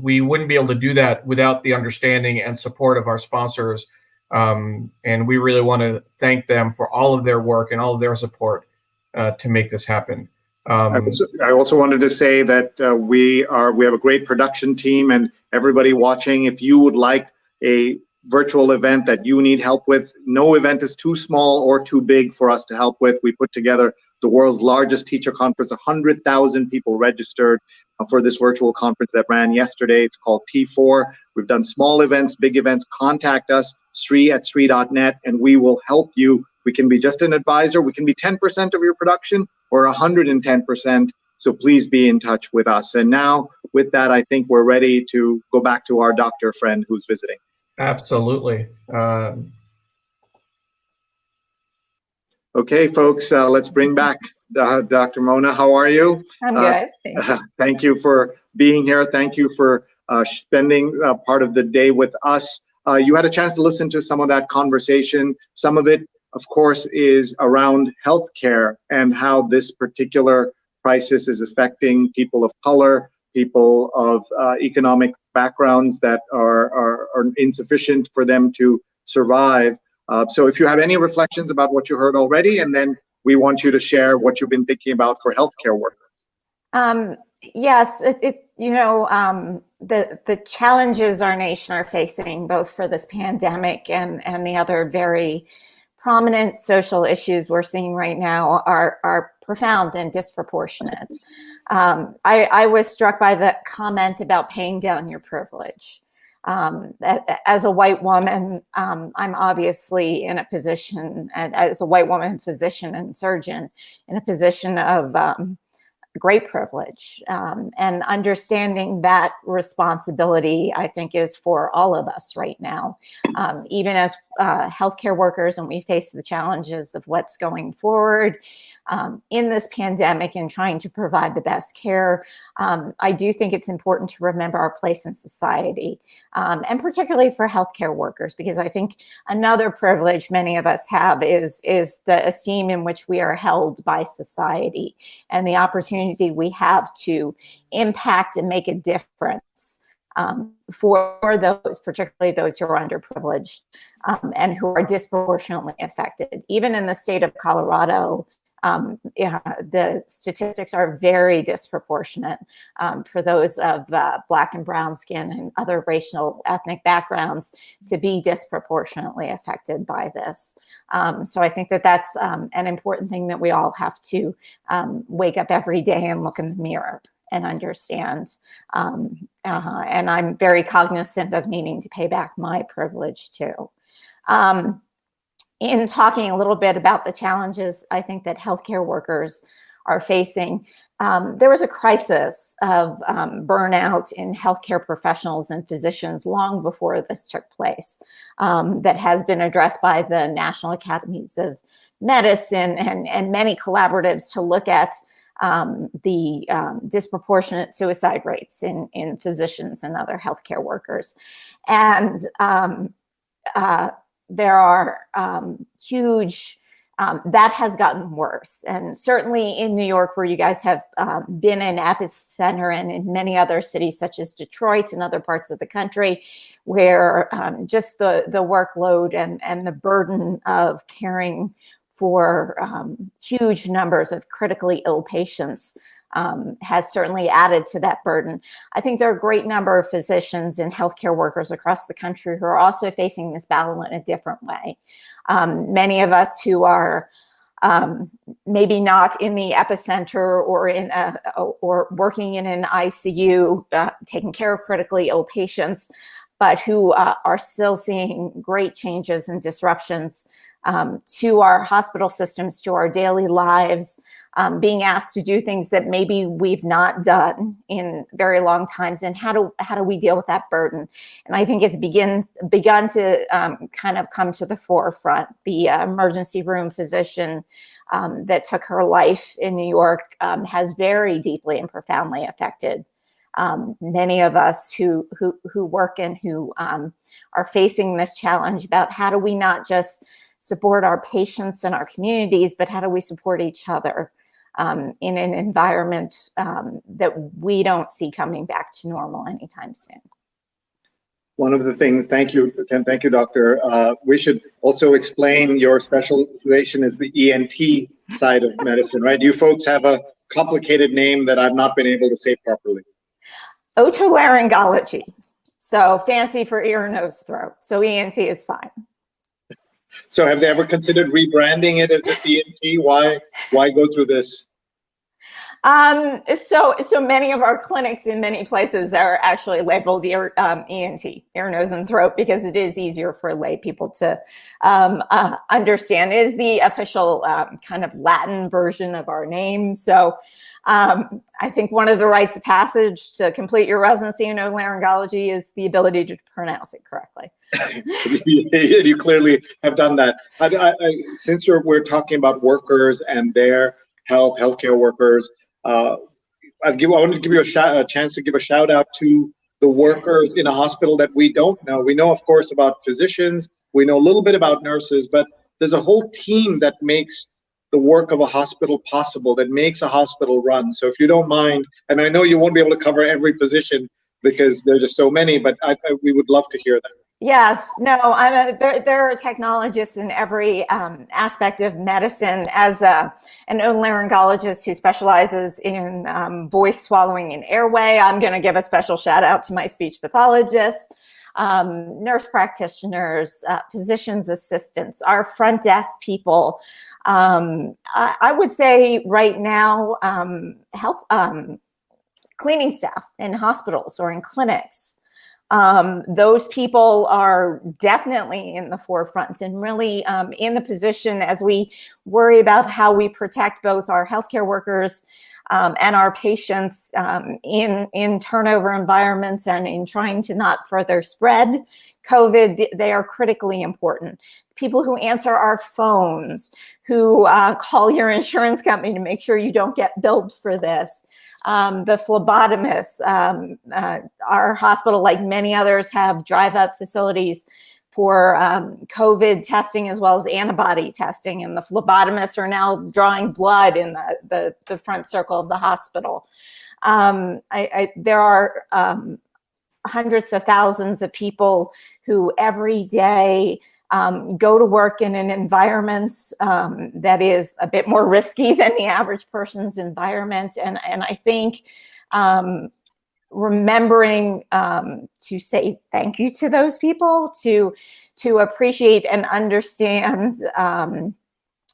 we wouldn't be able to do that without the understanding and support of our sponsors, and we really want to thank them for all of their work and all of their support to make this happen. I also wanted to say that we have a great production team, and everybody watching, if you would like a virtual event that you need help with, no event is too small or too big for us to help with. We put together the world's largest teacher conference. 100,000 people registered for this virtual conference that ran yesterday. It's called T4. We've done small events, big events. Contact us, Sree@Sree.net, and we will help you. We can be just an advisor. We can be 10% of your production or 110%. So please be in touch with us. And now with that, I think we're ready to go back to our doctor friend who's visiting. Absolutely. Okay, folks, let's bring back Dr. Mona. How are you? I'm good. Thank you for being here. Thank you for spending part of the day with us. You had a chance to listen to some of that conversation. Some of it, of course, is around healthcare and how this particular crisis is affecting people of color, people of economic backgrounds that are insufficient for them to survive. So if you have any reflections about what you heard already, and then we want you to share what you've been thinking about for healthcare workers. Yes, the challenges our nation are facing, both for this pandemic and the other very prominent social issues we're seeing right now, are profound and disproportionate. I was struck by the comment about paying down your privilege. As a white woman, I'm obviously in a position, as a white woman physician and surgeon, in a position of great privilege, and understanding that responsibility, I think, is for all of us right now, even as healthcare workers, and we face the challenges of what's going forward in this pandemic and trying to provide the best care. I do think it's important to remember our place in society, and particularly for healthcare workers, because I think another privilege many of us have is the esteem in which we are held by society and the opportunity we have to impact and make a difference for those, particularly those who are underprivileged and who are disproportionately affected. Even in the state of Colorado, the statistics are very disproportionate for those of Black and brown skin and other racial ethnic backgrounds to be disproportionately affected by this. So I think that that's an important thing that we all have to wake up every day and look in the mirror and understand. And I'm very cognizant of needing to pay back my privilege too. In talking a little bit about the challenges I think that healthcare workers are facing, there was a crisis of burnout in healthcare professionals and physicians long before this took place, that has been addressed by the National Academies of Medicine and many collaboratives to look at the disproportionate suicide rates in physicians and other healthcare workers. And there are huge, that has gotten worse. And certainly in New York, where you guys have been an epicenter, and in many other cities such as Detroit and other parts of the country, where just the workload and the burden of caring for huge numbers of critically ill patients has certainly added to that burden. I think there are a great number of physicians and healthcare workers across the country who are also facing this battle in a different way. Many of us who are maybe not in the epicenter or working in an ICU, taking care of critically ill patients, but who are still seeing great changes and disruptions to our hospital systems, to our daily lives, being asked to do things that maybe we've not done in very long times, and how do we deal with that burden? And I think it's begun to kind of come to the forefront. The emergency room physician that took her life in New York has very deeply and profoundly affected many of us who work and who are facing this challenge about how do we not just support our patients and our communities, but how do we support each other in an environment that we don't see coming back to normal anytime soon. One of the things, thank you, Ken, thank you, Doctor. We should also explain your specialization is the ENT side of medicine, right? You folks have a complicated name that I've not been able to say properly. Otolaryngology. So fancy for ear, nose, throat. So ENT is fine. So have they ever considered rebranding it as just ENT? Why go through this? So many of our clinics in many places are actually labeled ENT, ear, nose, and throat, because it is easier for lay people to understand. It is the official kind of Latin version of our name. So I think one of the rites of passage to complete your residency in otolaryngology is the ability to pronounce it correctly. You clearly have done that. Since we're talking about workers and their healthcare workers, I wanted to give you a chance to give a shout out to the workers in a hospital that we don't know. We know, of course, about physicians. We know a little bit about nurses, but there's a whole team that makes the work of a hospital possible, that makes a hospital run. So if you don't mind, and I know you won't be able to cover every position because there are just so many, but we would love to hear that. Yes, no, there are technologists in every aspect of medicine. As an otolaryngologist who specializes in voice, swallowing, and airway, I'm going to give a special shout out to my speech pathologists, nurse practitioners, physician's assistants, our front desk people. I would say right now, health cleaning staff in hospitals or in clinics. Those people are definitely in the forefront and really in the position as we worry about how we protect both our healthcare workers and our patients in turnover environments and in trying to not further spread COVID. They are critically important. People who answer our phones, who call your insurance company to make sure you don't get billed for this. The phlebotomists, our hospital, like many others, have drive-up facilities for COVID testing as well as antibody testing, and the phlebotomists are now drawing blood in the front circle of the hospital. There are hundreds of thousands of people who every day go to work in an environment that is a bit more risky than the average person's environment. And I think remembering to say thank you to those people, to appreciate and understand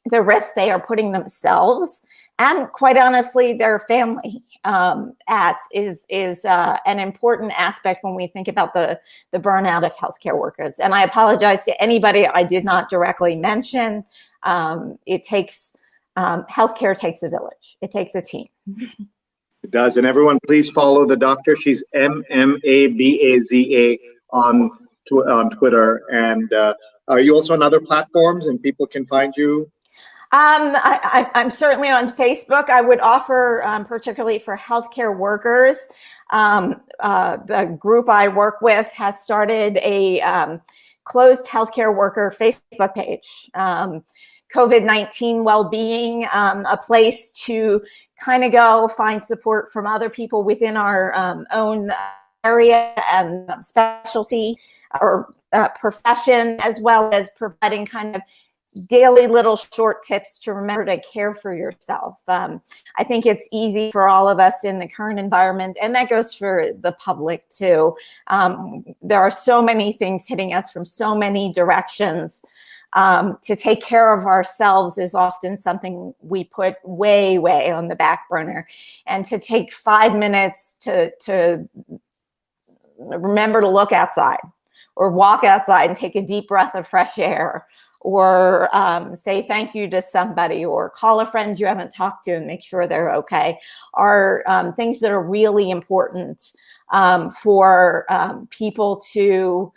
the risk they are putting themselves and, quite honestly, their family at is an important aspect when we think about the burnout of healthcare workers. And I apologize to anybody I did not directly mention. It takes healthcare takes a village. It takes a team. It does, and everyone, please follow the doctor. She's MMABAZA on Twitter, and are you also on other platforms and people can find you? I'm certainly on Facebook. I would offer, particularly for healthcare workers, the group I work with has started a closed healthcare worker Facebook page. COVID-19 well-being, a place to kind of go find support from other people within our own area and specialty or profession, as well as providing kind of daily little short tips to remember to care for yourself. I think it's easy for all of us in the current environment, and that goes for the public too. There are so many things hitting us from so many directions. To take care of ourselves is often something we put way, way on the back burner. And to take 5 minutes to remember to look outside or walk outside and take a deep breath of fresh air, or say thank you to somebody, or call a friend you haven't talked to and make sure they're okay, are things that are really important for people to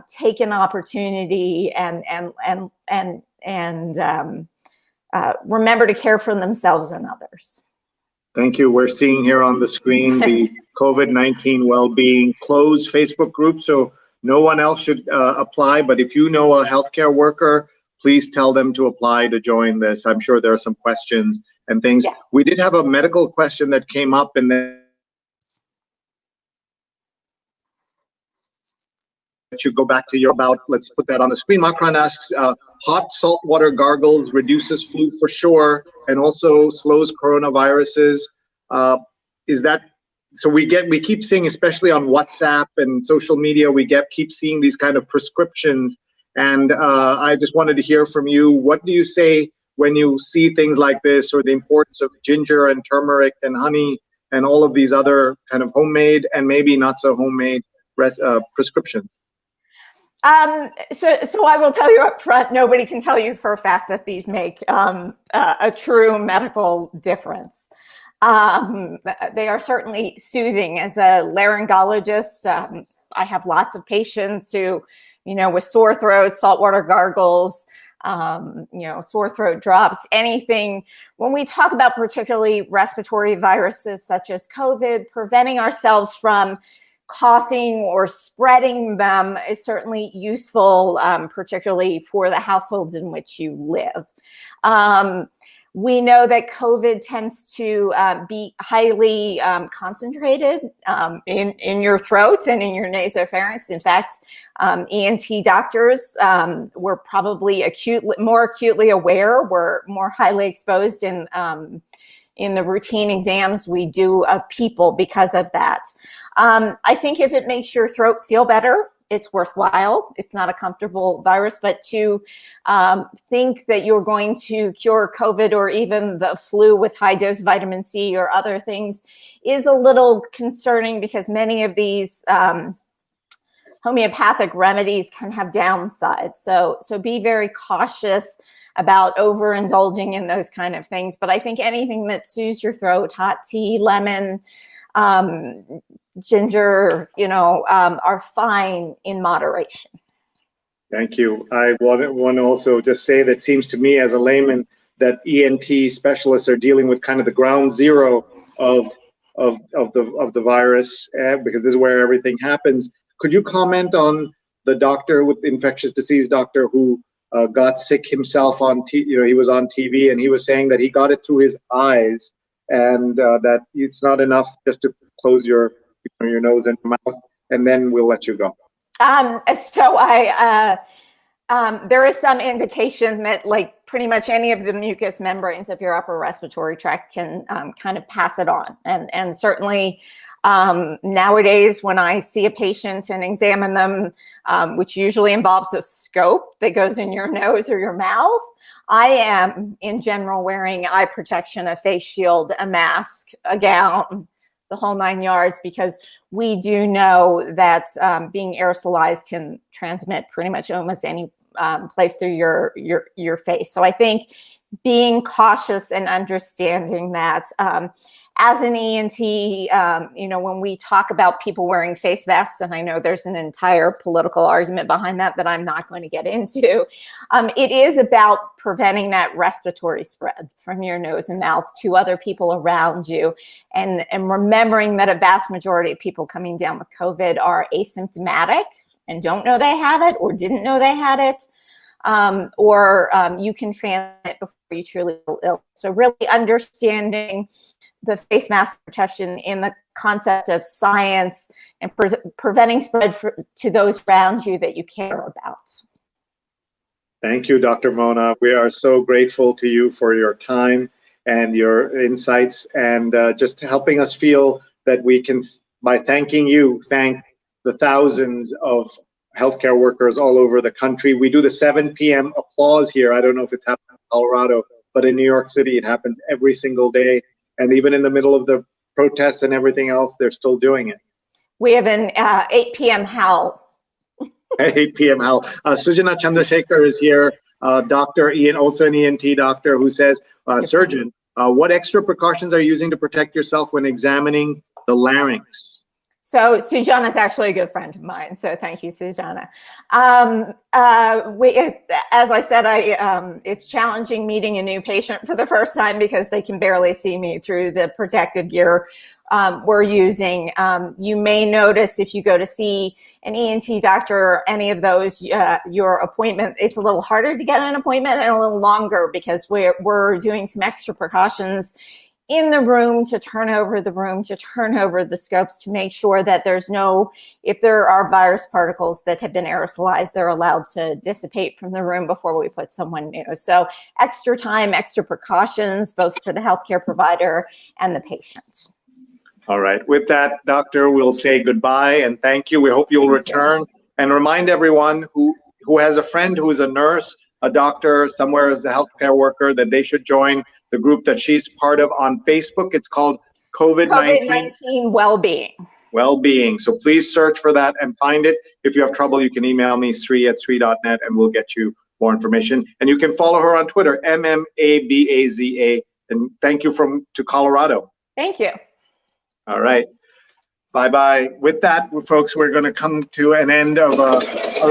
take an opportunity and remember to care for themselves and others. Thank you. We're seeing here on the screen the COVID-19 well-being closed Facebook group. So no one else should apply, but if you know a healthcare worker, please tell them to apply to join this. I'm sure there are some questions and things. Yeah. We did have a medical question that came up, and then you go back to your about, let's put that on the screen. Makran asks, hot saltwater gargles reduces flu for sure, and also slows coronaviruses. Is that, so we keep seeing, especially on WhatsApp and social media, keep seeing these kind of prescriptions. And I just wanted to hear from you, what do you say when you see things like this, or the importance of ginger and turmeric and honey and all of these other kind of homemade and maybe not so homemade prescriptions? So I will tell you up front, nobody can tell you for a fact that these make a true medical difference. They are certainly soothing. As a laryngologist, I have lots of patients who, with sore throats, saltwater gargles, sore throat drops, anything. When we talk about particularly respiratory viruses such as COVID, preventing ourselves from coughing or spreading them is certainly useful, particularly for the households in which you live. We know that COVID tends to be highly concentrated in your throat and in your nasopharynx. In fact, ENT doctors were probably more acutely aware, were more highly exposed in the routine exams we do of people because of that. I think if it makes your throat feel better, it's worthwhile. It's not a comfortable virus, but to think that you're going to cure COVID or even the flu with high dose vitamin C or other things is a little concerning, because many of these homeopathic remedies can have downsides. So be very cautious about overindulging in those kind of things. But I think anything that soothes your throat, hot tea, lemon, ginger, are fine in moderation. Thank you. I want to also just say that it seems to me as a layman that ENT specialists are dealing with kind of the ground zero of the virus, because this is where everything happens. Could you comment on the doctor, with infectious disease doctor, who got sick himself on he was on TV, and he was saying that he got it through his eyes, and that it's not enough just to close your nose and mouth, and then we'll let you go. So there is some indication that, like, pretty much any of the mucous membranes of your upper respiratory tract can kind of pass it on, and certainly nowadays, when I see a patient and examine them, which usually involves a scope that goes in your nose or your mouth, I am in general wearing eye protection, a face shield, a mask, a gown, the whole 9 yards, because we do know that being aerosolized can transmit pretty much almost any place through your face. So I think being cautious and understanding that, as an ENT, when we talk about people wearing face masks, and I know there's an entire political argument behind that I'm not going to get into, it is about preventing that respiratory spread from your nose and mouth to other people around you, and remembering that a vast majority of people coming down with COVID are asymptomatic and don't know they have it or didn't know they had it. Or you can transmit it before you truly feel ill. So really understanding the face mask protection in the concept of science and preventing spread to those around you that you care about. Thank you, Dr. Mona. We are so grateful to you for your time and your insights, and just helping us feel that we can, by thanking you, thank the thousands of healthcare workers all over the country. We do the 7 p.m. applause here. I don't know if it's happening in Colorado, but in New York City, it happens every single day. And even in the middle of the protests and everything else, they're still doing it. We have an 8 p.m. howl. At 8 p.m. Al. Sujana Chandrasekhar is here. Dr. Ian, also an ENT doctor, who says, surgeon, what extra precautions are you using to protect yourself when examining the larynx? So Sujana is actually a good friend of mine. So thank you, Sujana. As I said, it's challenging meeting a new patient for the first time because they can barely see me through the protective gear we're using. You may notice if you go to see an ENT doctor or any of those, your appointment, it's a little harder to get an appointment and a little longer because we're doing some extra precautions in the room to turn over the scopes to make sure that if there are virus particles that have been aerosolized, they're allowed to dissipate from the room before we put someone new. So extra time, extra precautions, both for the healthcare provider and the patient. All right. With that, doctor, we'll say goodbye and thank you. We hope you'll return and remind everyone who has a friend who is a nurse, a doctor, somewhere as a healthcare worker, that they should join the group that she's part of on Facebook. It's called COVID-19 Wellbeing. Wellbeing. So please search for that and find it. If you have trouble, you can email me, Sree@sree.net, and we'll get you more information. And you can follow her on Twitter, MMABAZA. And thank you to Colorado. Thank you. All right. Bye-bye. With that, folks, we're going to come to an end of a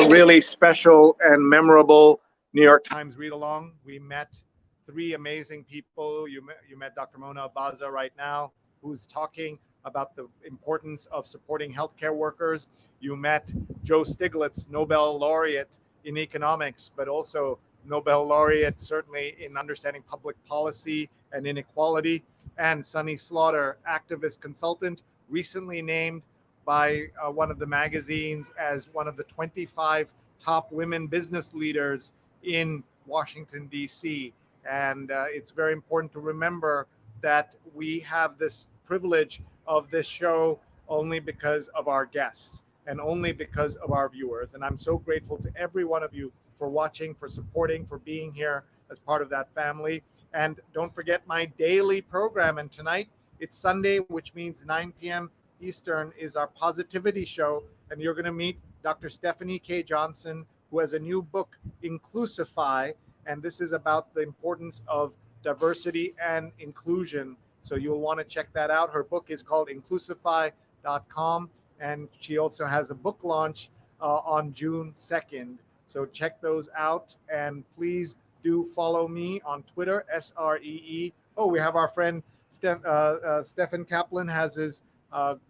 really special and memorable New York Times read-along. We met three amazing people. You met Dr. Mona Abaza right now, who's talking about the importance of supporting healthcare workers. You met Joe Stiglitz, Nobel laureate in economics, but also Nobel laureate certainly in understanding public policy and inequality. And Sunny Slaughter, activist consultant, recently named by one of the magazines as one of the 25 top women business leaders in Washington, D.C. And it's very important to remember that we have this privilege of this show only because of our guests and only because of our viewers. And I'm so grateful to every one of you for watching, for supporting, for being here as part of that family. And don't forget my daily program. And tonight, it's Sunday, which means 9 p.m. Eastern is our positivity show. And you're going to meet Dr. Stephanie K. Johnson, who has a new book, Inclusify. And this is about the importance of diversity and inclusion. So you'll want to check that out. Her book is called Inclusify.com. And she also has a book launch on June 2nd. So check those out. And please do follow me on Twitter, SREE. Oh, we have our friend Stephen Kaplan has his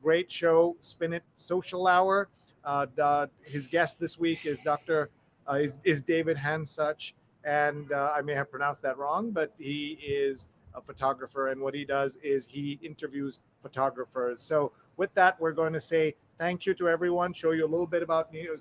great show, Spin It Social Hour. His guest this week is is David Hansuch, and I may have pronounced that wrong, but he is a photographer, and what he does is he interviews photographers. So with that, we're going to say thank you to everyone, show you a little bit about New York,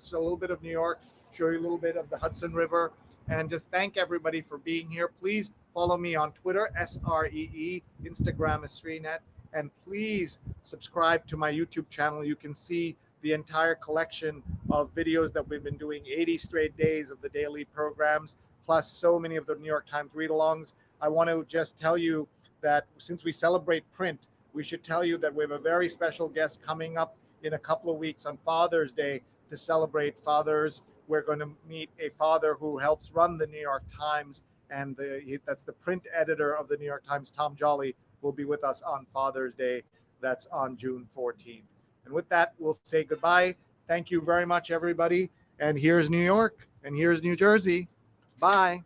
show you a little bit of the Hudson River, and just thank everybody for being here. Please follow me on Twitter, SREE, Instagram is SreeNet, and please subscribe to my YouTube channel. You can see the entire collection of videos that we've been doing, 80 straight days of the daily programs, plus so many of the New York Times read-alongs. I want to just tell you that since we celebrate print, we should tell you that we have a very special guest coming up in a couple of weeks on Father's Day to celebrate fathers. We're going to meet a father who helps run the New York Times, and that's the print editor of the New York Times, Tom Jolly, will be with us on Father's Day. That's on June 14th. And with that, we'll say goodbye. Thank you very much, everybody. And here's New York, and here's New Jersey. Bye.